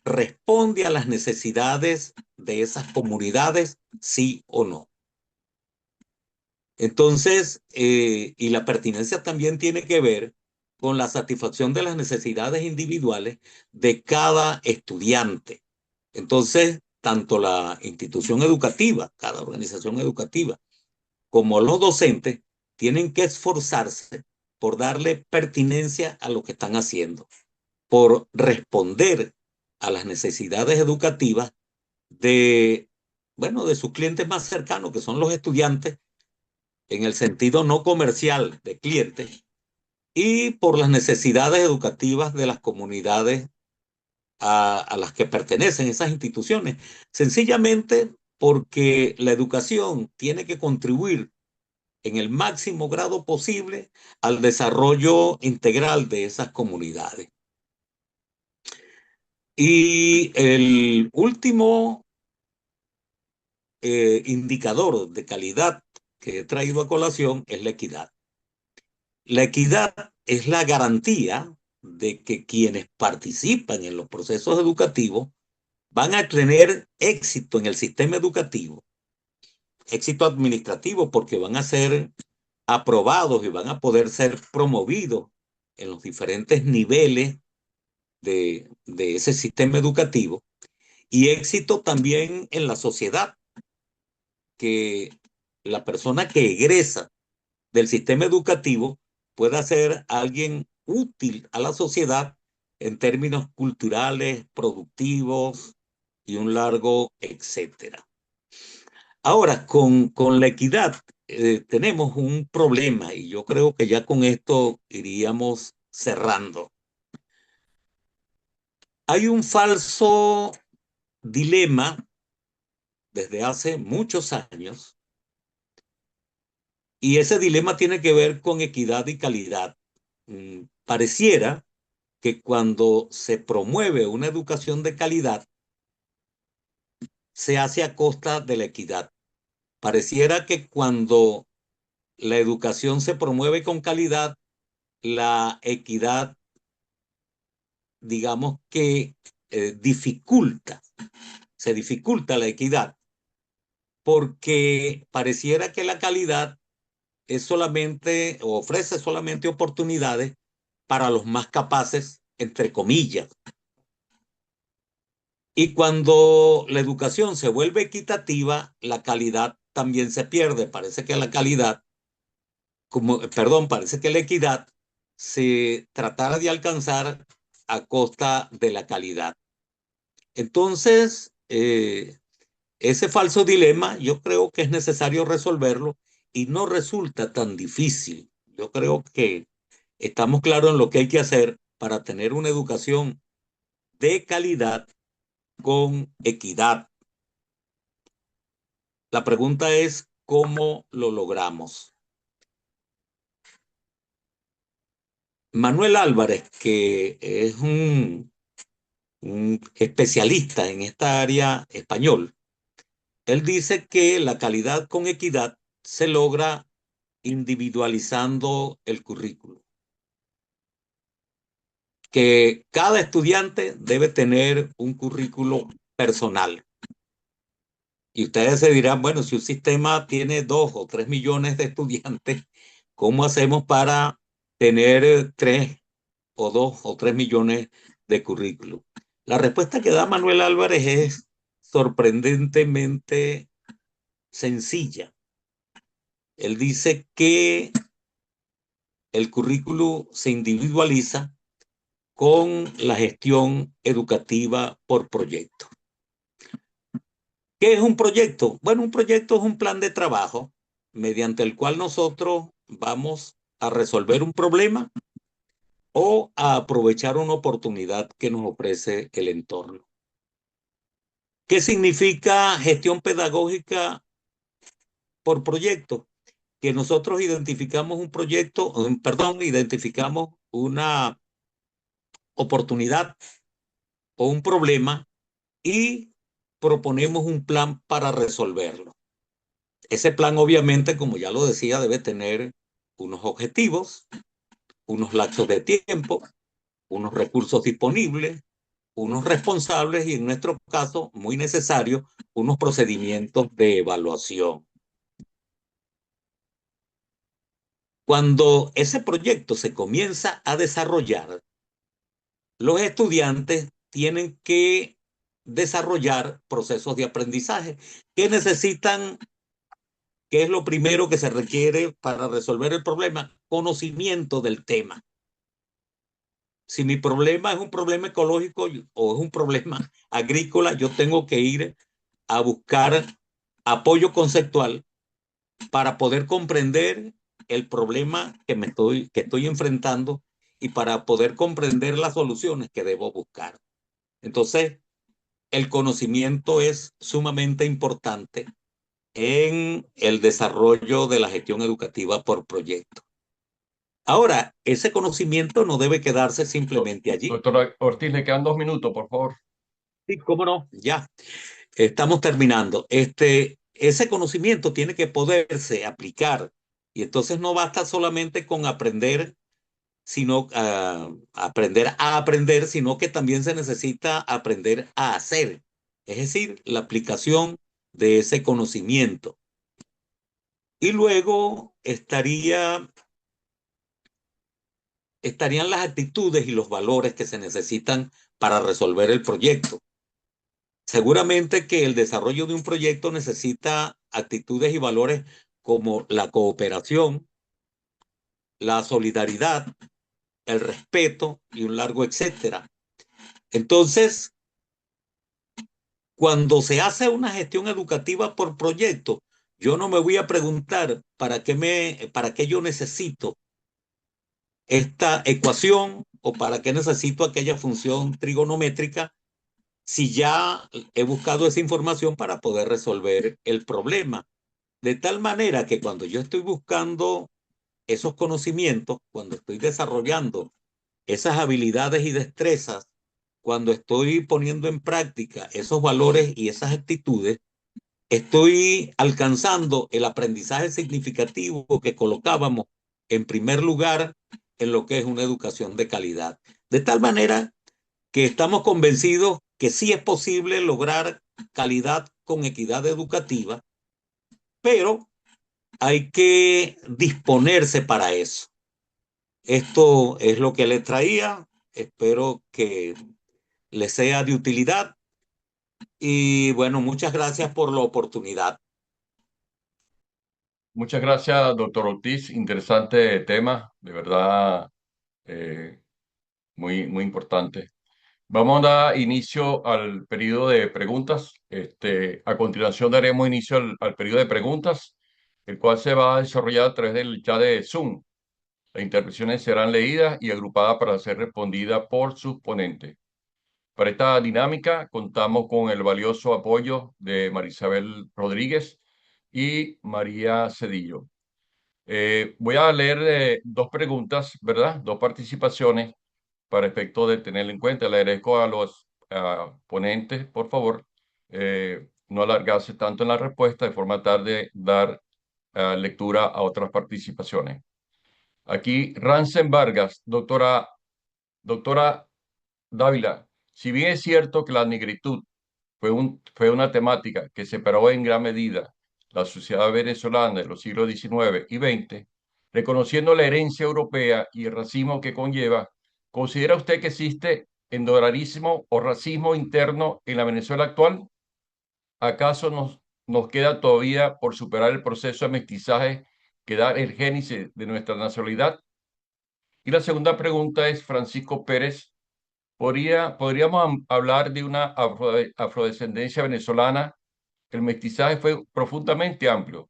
responde a las necesidades de esas comunidades, sí o no. Entonces, y la pertinencia también tiene que ver con la satisfacción de las necesidades individuales de cada estudiante. Entonces, tanto la institución educativa, cada organización educativa, como los docentes, tienen que esforzarse por darle pertinencia a lo que están haciendo, por responder a las necesidades educativas de, bueno, de sus clientes más cercanos, que son los estudiantes, en el sentido no comercial de clientes, y por las necesidades educativas de las comunidades a las que pertenecen esas instituciones, sencillamente porque la educación tiene que contribuir en el máximo grado posible al desarrollo integral de esas comunidades. Y el último indicador de calidad que he traído a colación es la equidad. La equidad es la garantía de que quienes participan en los procesos educativos van a tener éxito en el sistema educativo, éxito administrativo, porque van a ser aprobados y van a poder ser promovidos en los diferentes niveles de ese sistema educativo, y éxito también en la sociedad, que la persona que egresa del sistema educativo pueda ser alguien útil a la sociedad en términos culturales, productivos y un largo etcétera. Ahora, con la equidad tenemos un problema, y yo creo que ya con esto iríamos cerrando. Hay un falso dilema desde hace muchos años, y ese dilema tiene que ver con equidad y calidad. Pareciera que cuando se promueve una educación de calidad, se hace a costa de la equidad. Pareciera que cuando la educación se promueve con calidad, la equidad, digamos que se dificulta la equidad, porque pareciera que la calidad es solamente, o ofrece solamente oportunidades para los más capaces, entre comillas. Y cuando la educación se vuelve equitativa, la calidad también se pierde. Parece que la calidad, parece que la equidad se tratara de alcanzar a costa de la calidad. Entonces, ese falso dilema yo creo que es necesario resolverlo, y no resulta tan difícil. Yo creo que estamos claros en lo que hay que hacer para tener una educación de calidad con equidad. La pregunta es cómo lo logramos. Manuel Álvarez, que es un especialista en esta área español, él dice que la calidad con equidad se logra individualizando el currículo, que cada estudiante debe tener un currículo personal. Y ustedes se dirán, bueno, si un sistema tiene 2 o 3 millones de estudiantes, ¿cómo hacemos para tener 3 o 2 o 3 millones de currículos? La respuesta que da Manuel Álvarez es sorprendentemente sencilla. Él dice que el currículo se individualiza con la gestión educativa por proyecto. ¿Qué es un proyecto? Bueno, un proyecto es un plan de trabajo mediante el cual nosotros vamos a resolver un problema o a aprovechar una oportunidad que nos ofrece el entorno. ¿Qué significa gestión pedagógica por proyecto? Que nosotros identificamos un proyecto, identificamos una oportunidad o un problema y proponemos un plan para resolverlo. Ese plan, obviamente, como ya lo decía, debe tener unos objetivos, unos lapsos de tiempo, unos recursos disponibles, unos responsables y en nuestro caso, muy necesario, unos procedimientos de evaluación. Cuando ese proyecto se comienza a desarrollar, los estudiantes tienen que desarrollar procesos de aprendizaje que necesitan, ¿qué es lo primero que se requiere para resolver el problema? Conocimiento del tema. Si mi problema es un problema ecológico o es un problema agrícola, yo tengo que ir a buscar apoyo conceptual para poder comprender el problema que estoy enfrentando y para poder comprender las soluciones que debo buscar. Entonces, el conocimiento es sumamente importante en el desarrollo de la gestión educativa por proyecto. Ahora, ese conocimiento no debe quedarse simplemente allí. Doctora Ortiz, le quedan 2 minutos, por favor. Sí, cómo no, ya. Estamos terminando. Ese conocimiento tiene que poderse aplicar y entonces no basta solamente con aprender, sino aprender, sino que también se necesita aprender a hacer, es decir, la aplicación de ese conocimiento. Y luego estarían las actitudes y los valores que se necesitan para resolver el proyecto. Seguramente que el desarrollo de un proyecto necesita actitudes y valores como la cooperación, la solidaridad, el respeto y un largo etcétera. Entonces, cuando se hace una gestión educativa por proyecto, yo no me voy a preguntar para qué yo necesito esta ecuación o para qué necesito aquella función trigonométrica si ya he buscado esa información para poder resolver el problema. De tal manera que cuando yo estoy buscando esos conocimientos, cuando estoy desarrollando esas habilidades y destrezas, cuando estoy poniendo en práctica esos valores y esas actitudes, estoy alcanzando el aprendizaje significativo que colocábamos en primer lugar en lo que es una educación de calidad. De tal manera que estamos convencidos que sí es posible lograr calidad con equidad educativa, pero hay que disponerse para eso. Esto es lo que les traía. Espero que les sea de utilidad. Y bueno, muchas gracias por la oportunidad. Muchas gracias, doctor Ortiz. Interesante tema, de verdad, eh, muy importante. Vamos a dar inicio al periodo de preguntas. A continuación daremos inicio al periodo de preguntas, el cual se va a desarrollar a través del chat de Zoom. Las intervenciones serán leídas y agrupadas para ser respondidas por sus ponentes. Para esta dinámica contamos con el valioso apoyo de Marisabel Rodríguez y María Cedillo. Voy a leer 2 preguntas, ¿verdad? 2 participaciones para efecto de tenerlo en cuenta. Le agradezco a los ponentes, por favor, no alargarse tanto en la respuesta de forma tal de dar lectura a otras participaciones. Aquí, Ransen Vargas, doctora Dávila, si bien es cierto que la negritud fue una temática que separó en gran medida la sociedad venezolana de los siglos XIX y XX, reconociendo la herencia europea y el racismo que conlleva, ¿considera usted que existe endorarismo o racismo interno en la Venezuela actual? ¿Acaso nos queda todavía por superar el proceso de mestizaje que da el génesis de nuestra nacionalidad? Y la segunda pregunta es Francisco Pérez. ¿Podríamos hablar de una afrodescendencia venezolana? El mestizaje fue profundamente amplio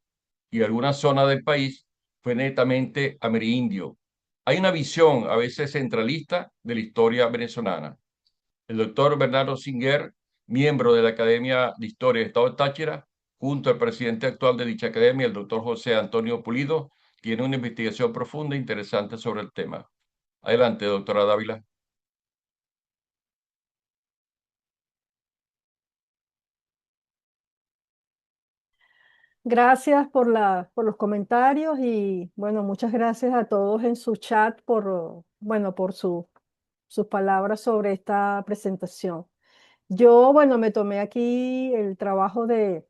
y algunas zonas del país fue netamente amerindio. Hay una visión a veces centralista de la historia venezolana. El doctor Bernardo Singer, miembro de la Academia de Historia de Estado de Táchira, junto al presidente actual de dicha academia, el doctor José Antonio Pulido, tiene una investigación profunda e interesante sobre el tema. Adelante, doctora Dávila. Gracias por los comentarios y bueno, muchas gracias a todos en su chat bueno, por sus palabras sobre esta presentación. Yo, bueno, me tomé aquí el trabajo de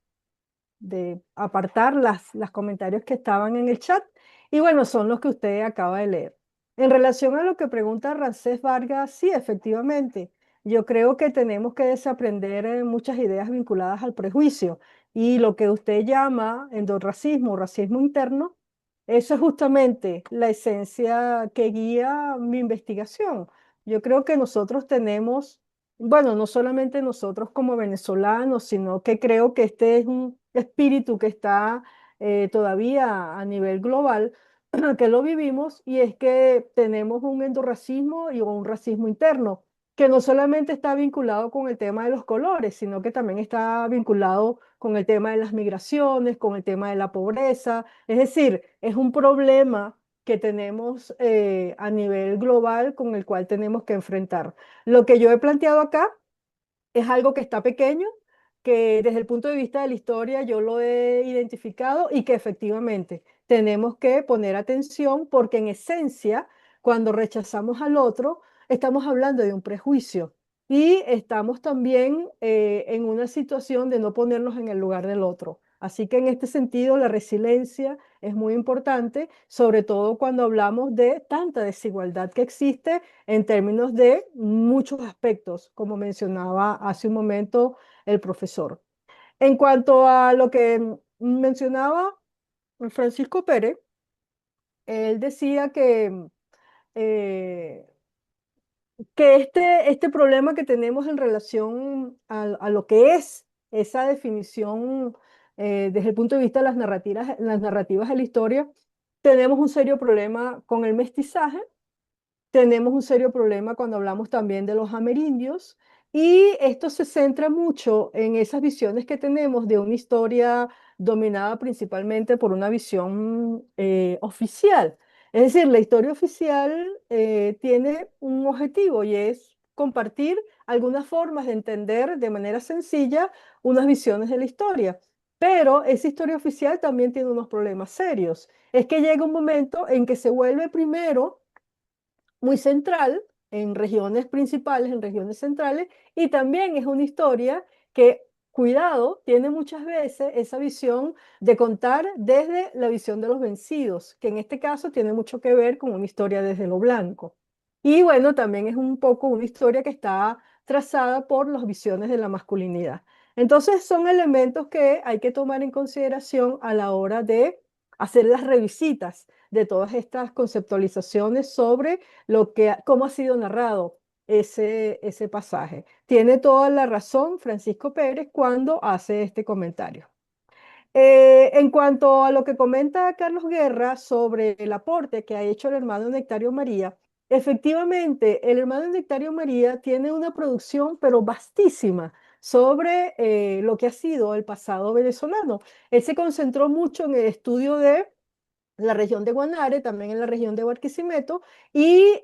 apartar las comentarios que estaban en el chat y bueno, son los que usted acaba de leer. En relación a lo que pregunta Rancés Vargas, sí, efectivamente, yo creo que tenemos que desaprender muchas ideas vinculadas al prejuicio y lo que usted llama endorracismo o racismo interno, eso es justamente la esencia que guía mi investigación. Yo creo que nosotros tenemos, bueno, no solamente nosotros como venezolanos, sino que creo que este es un espíritu que está todavía a nivel global, que lo vivimos, y es que tenemos un endorracismo y un racismo interno, que no solamente está vinculado con el tema de los colores, sino que también está vinculado con el tema de las migraciones, con el tema de la pobreza. Es decir, es un problema que tenemos a nivel global con el cual tenemos que enfrentar. Lo que yo he planteado acá es algo que está pequeño, que desde el punto de vista de la historia yo lo he identificado y que efectivamente tenemos que poner atención porque en esencia, cuando rechazamos al otro, estamos hablando de un prejuicio y estamos también en una situación de no ponernos en el lugar del otro. Así que en este sentido, la resiliencia es muy importante, sobre todo cuando hablamos de tanta desigualdad que existe en términos de muchos aspectos, como mencionaba hace un momento el profesor. En cuanto a lo que mencionaba Francisco Pérez, él decía eh, que este problema que tenemos en relación a lo que es esa definición desde el punto de vista de las narrativas de la historia, tenemos un serio problema con el mestizaje. Tenemos un serio problema cuando hablamos también de los amerindios y esto se centra mucho en esas visiones que tenemos de una historia dominada principalmente por una visión oficial. Es decir, la historia oficial tiene un objetivo y es compartir algunas formas de entender de manera sencilla unas visiones de la historia. Pero esa historia oficial también tiene unos problemas serios. Es que llega un momento en que se vuelve primero muy central en regiones principales, en regiones centrales, y también es una historia que, cuidado, tiene muchas veces esa visión de contar desde la visión de los vencidos, que en este caso tiene mucho que ver con una historia desde lo blanco. Y bueno, también es un poco una historia que está trazada por las visiones de la masculinidad. Entonces son elementos que hay que tomar en consideración a la hora de hacer las revisitas de todas estas conceptualizaciones sobre cómo ha sido narrado ese pasaje. Tiene toda la razón Francisco Pérez cuando hace este comentario. En cuanto a lo que comenta Carlos Guerra sobre el aporte que ha hecho el hermano Nectario María, efectivamente, el hermano Nectario María tiene una producción, pero vastísima, sobre lo que ha sido el pasado venezolano. Él se concentró mucho en el estudio de la región de Guanare, también en la región de Barquisimeto, y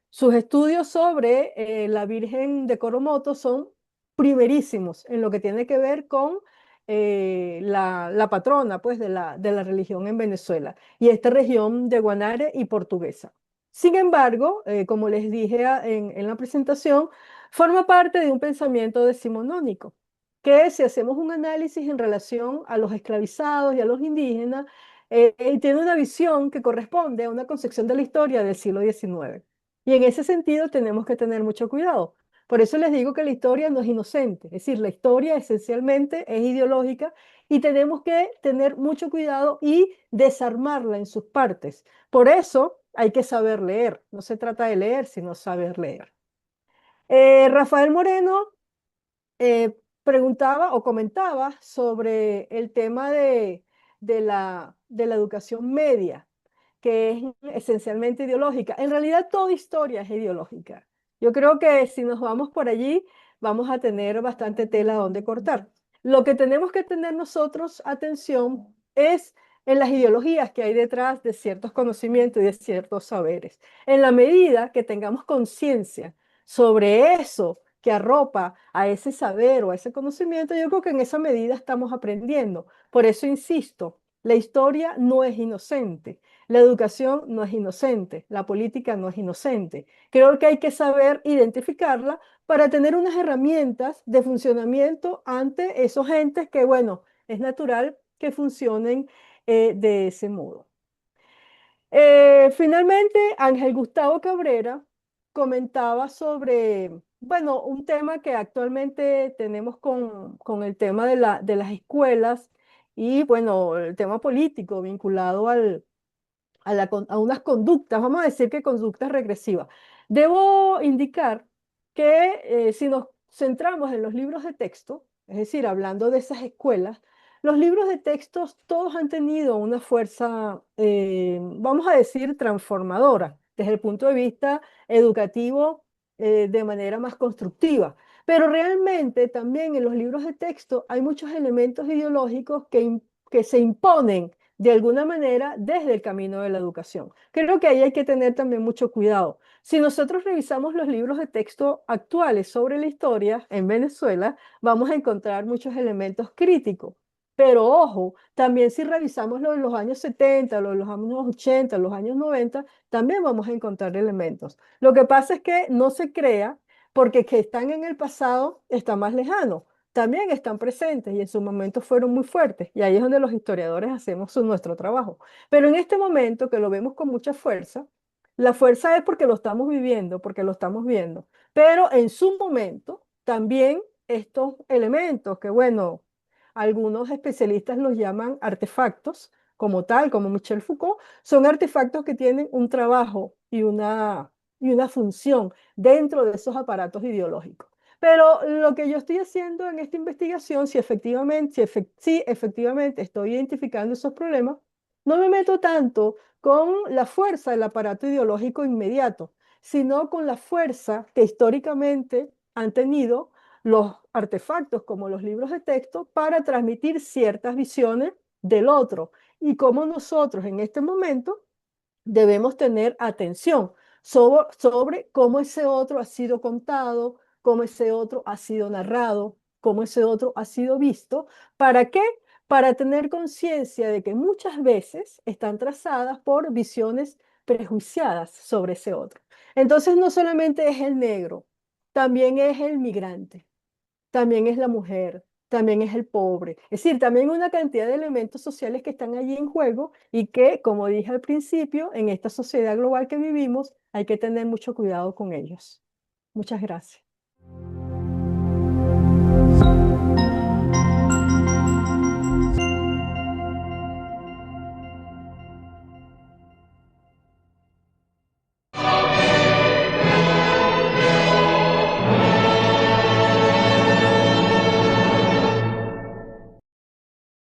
sus estudios sobre la Virgen de Coromoto son primerísimos en lo que tiene que ver con la patrona pues, de la religión en Venezuela, y esta región de Guanare y Portuguesa. Sin embargo, como les dije en la presentación, forma parte de un pensamiento decimonónico, que si hacemos un análisis en relación a los esclavizados y a los indígenas, tiene una visión que corresponde a una concepción de la historia del siglo XIX. Y en ese sentido tenemos que tener mucho cuidado. Por eso les digo que la historia no es inocente, es decir, la historia esencialmente es ideológica y tenemos que tener mucho cuidado y desarmarla en sus partes. Por eso hay que saber leer, no se trata de leer, sino saber leer. Rafael Moreno preguntaba o comentaba sobre el tema de la educación media, que es esencialmente ideológica. En realidad, toda historia es ideológica. Yo creo que si nos vamos por allí, vamos a tener bastante tela donde cortar. Lo que tenemos que tener nosotros atención es en las ideologías que hay detrás de ciertos conocimientos y de ciertos saberes. En la medida que tengamos conciencia sobre eso que arropa a ese saber o a ese conocimiento, yo creo que en esa medida estamos aprendiendo. Por eso insisto, la historia no es inocente, la educación no es inocente, la política no es inocente. Creo que hay que saber identificarla para tener unas herramientas de funcionamiento ante esos entes que, bueno, es natural que funcionen de ese modo. Finalmente, Ángel Gustavo Cabrera comentaba sobre, bueno, un tema que actualmente tenemos con el tema de las escuelas y, bueno, el tema político vinculado a unas conductas, vamos a decir que conductas regresivas. Debo indicar que si nos centramos en los libros de texto, es decir, hablando de esas escuelas, los libros de textos todos han tenido una fuerza, vamos a decir, transformadora desde el punto de vista educativo, de manera más constructiva. Pero realmente también en los libros de texto hay muchos elementos ideológicos que se imponen de alguna manera desde el camino de la educación. Creo que ahí hay que tener también mucho cuidado. Si nosotros revisamos los libros de texto actuales sobre la historia en Venezuela, vamos a encontrar muchos elementos críticos. Pero ojo, también si revisamos lo de los años 70, lo de los años 80, los años 90, también vamos a encontrar elementos. Lo que pasa es que no se crea porque que están en el pasado está más lejano, también están presentes y en su momento fueron muy fuertes. Y ahí es donde los historiadores hacemos nuestro trabajo. Pero en este momento que lo vemos con mucha fuerza, la fuerza es porque lo estamos viviendo, porque lo estamos viendo. Pero en su momento también estos elementos que, bueno, algunos especialistas los llaman artefactos, como tal, como Michel Foucault, son artefactos que tienen un trabajo y una función dentro de esos aparatos ideológicos. Pero lo que yo estoy haciendo en esta investigación, si efectivamente estoy identificando esos problemas, no me meto tanto con la fuerza del aparato ideológico inmediato, sino con la fuerza que históricamente han tenido los artefactos como los libros de texto para transmitir ciertas visiones del otro y cómo nosotros en este momento debemos tener atención sobre cómo ese otro ha sido contado, cómo ese otro ha sido narrado, cómo ese otro ha sido visto. ¿Para qué? Para tener conciencia de que muchas veces están trazadas por visiones prejuiciadas sobre ese otro. Entonces no solamente es el negro, también es el migrante, también es la mujer, también es el pobre. Es decir, también una cantidad de elementos sociales que están allí en juego y que, como dije al principio, en esta sociedad global que vivimos, hay que tener mucho cuidado con ellos. Muchas gracias.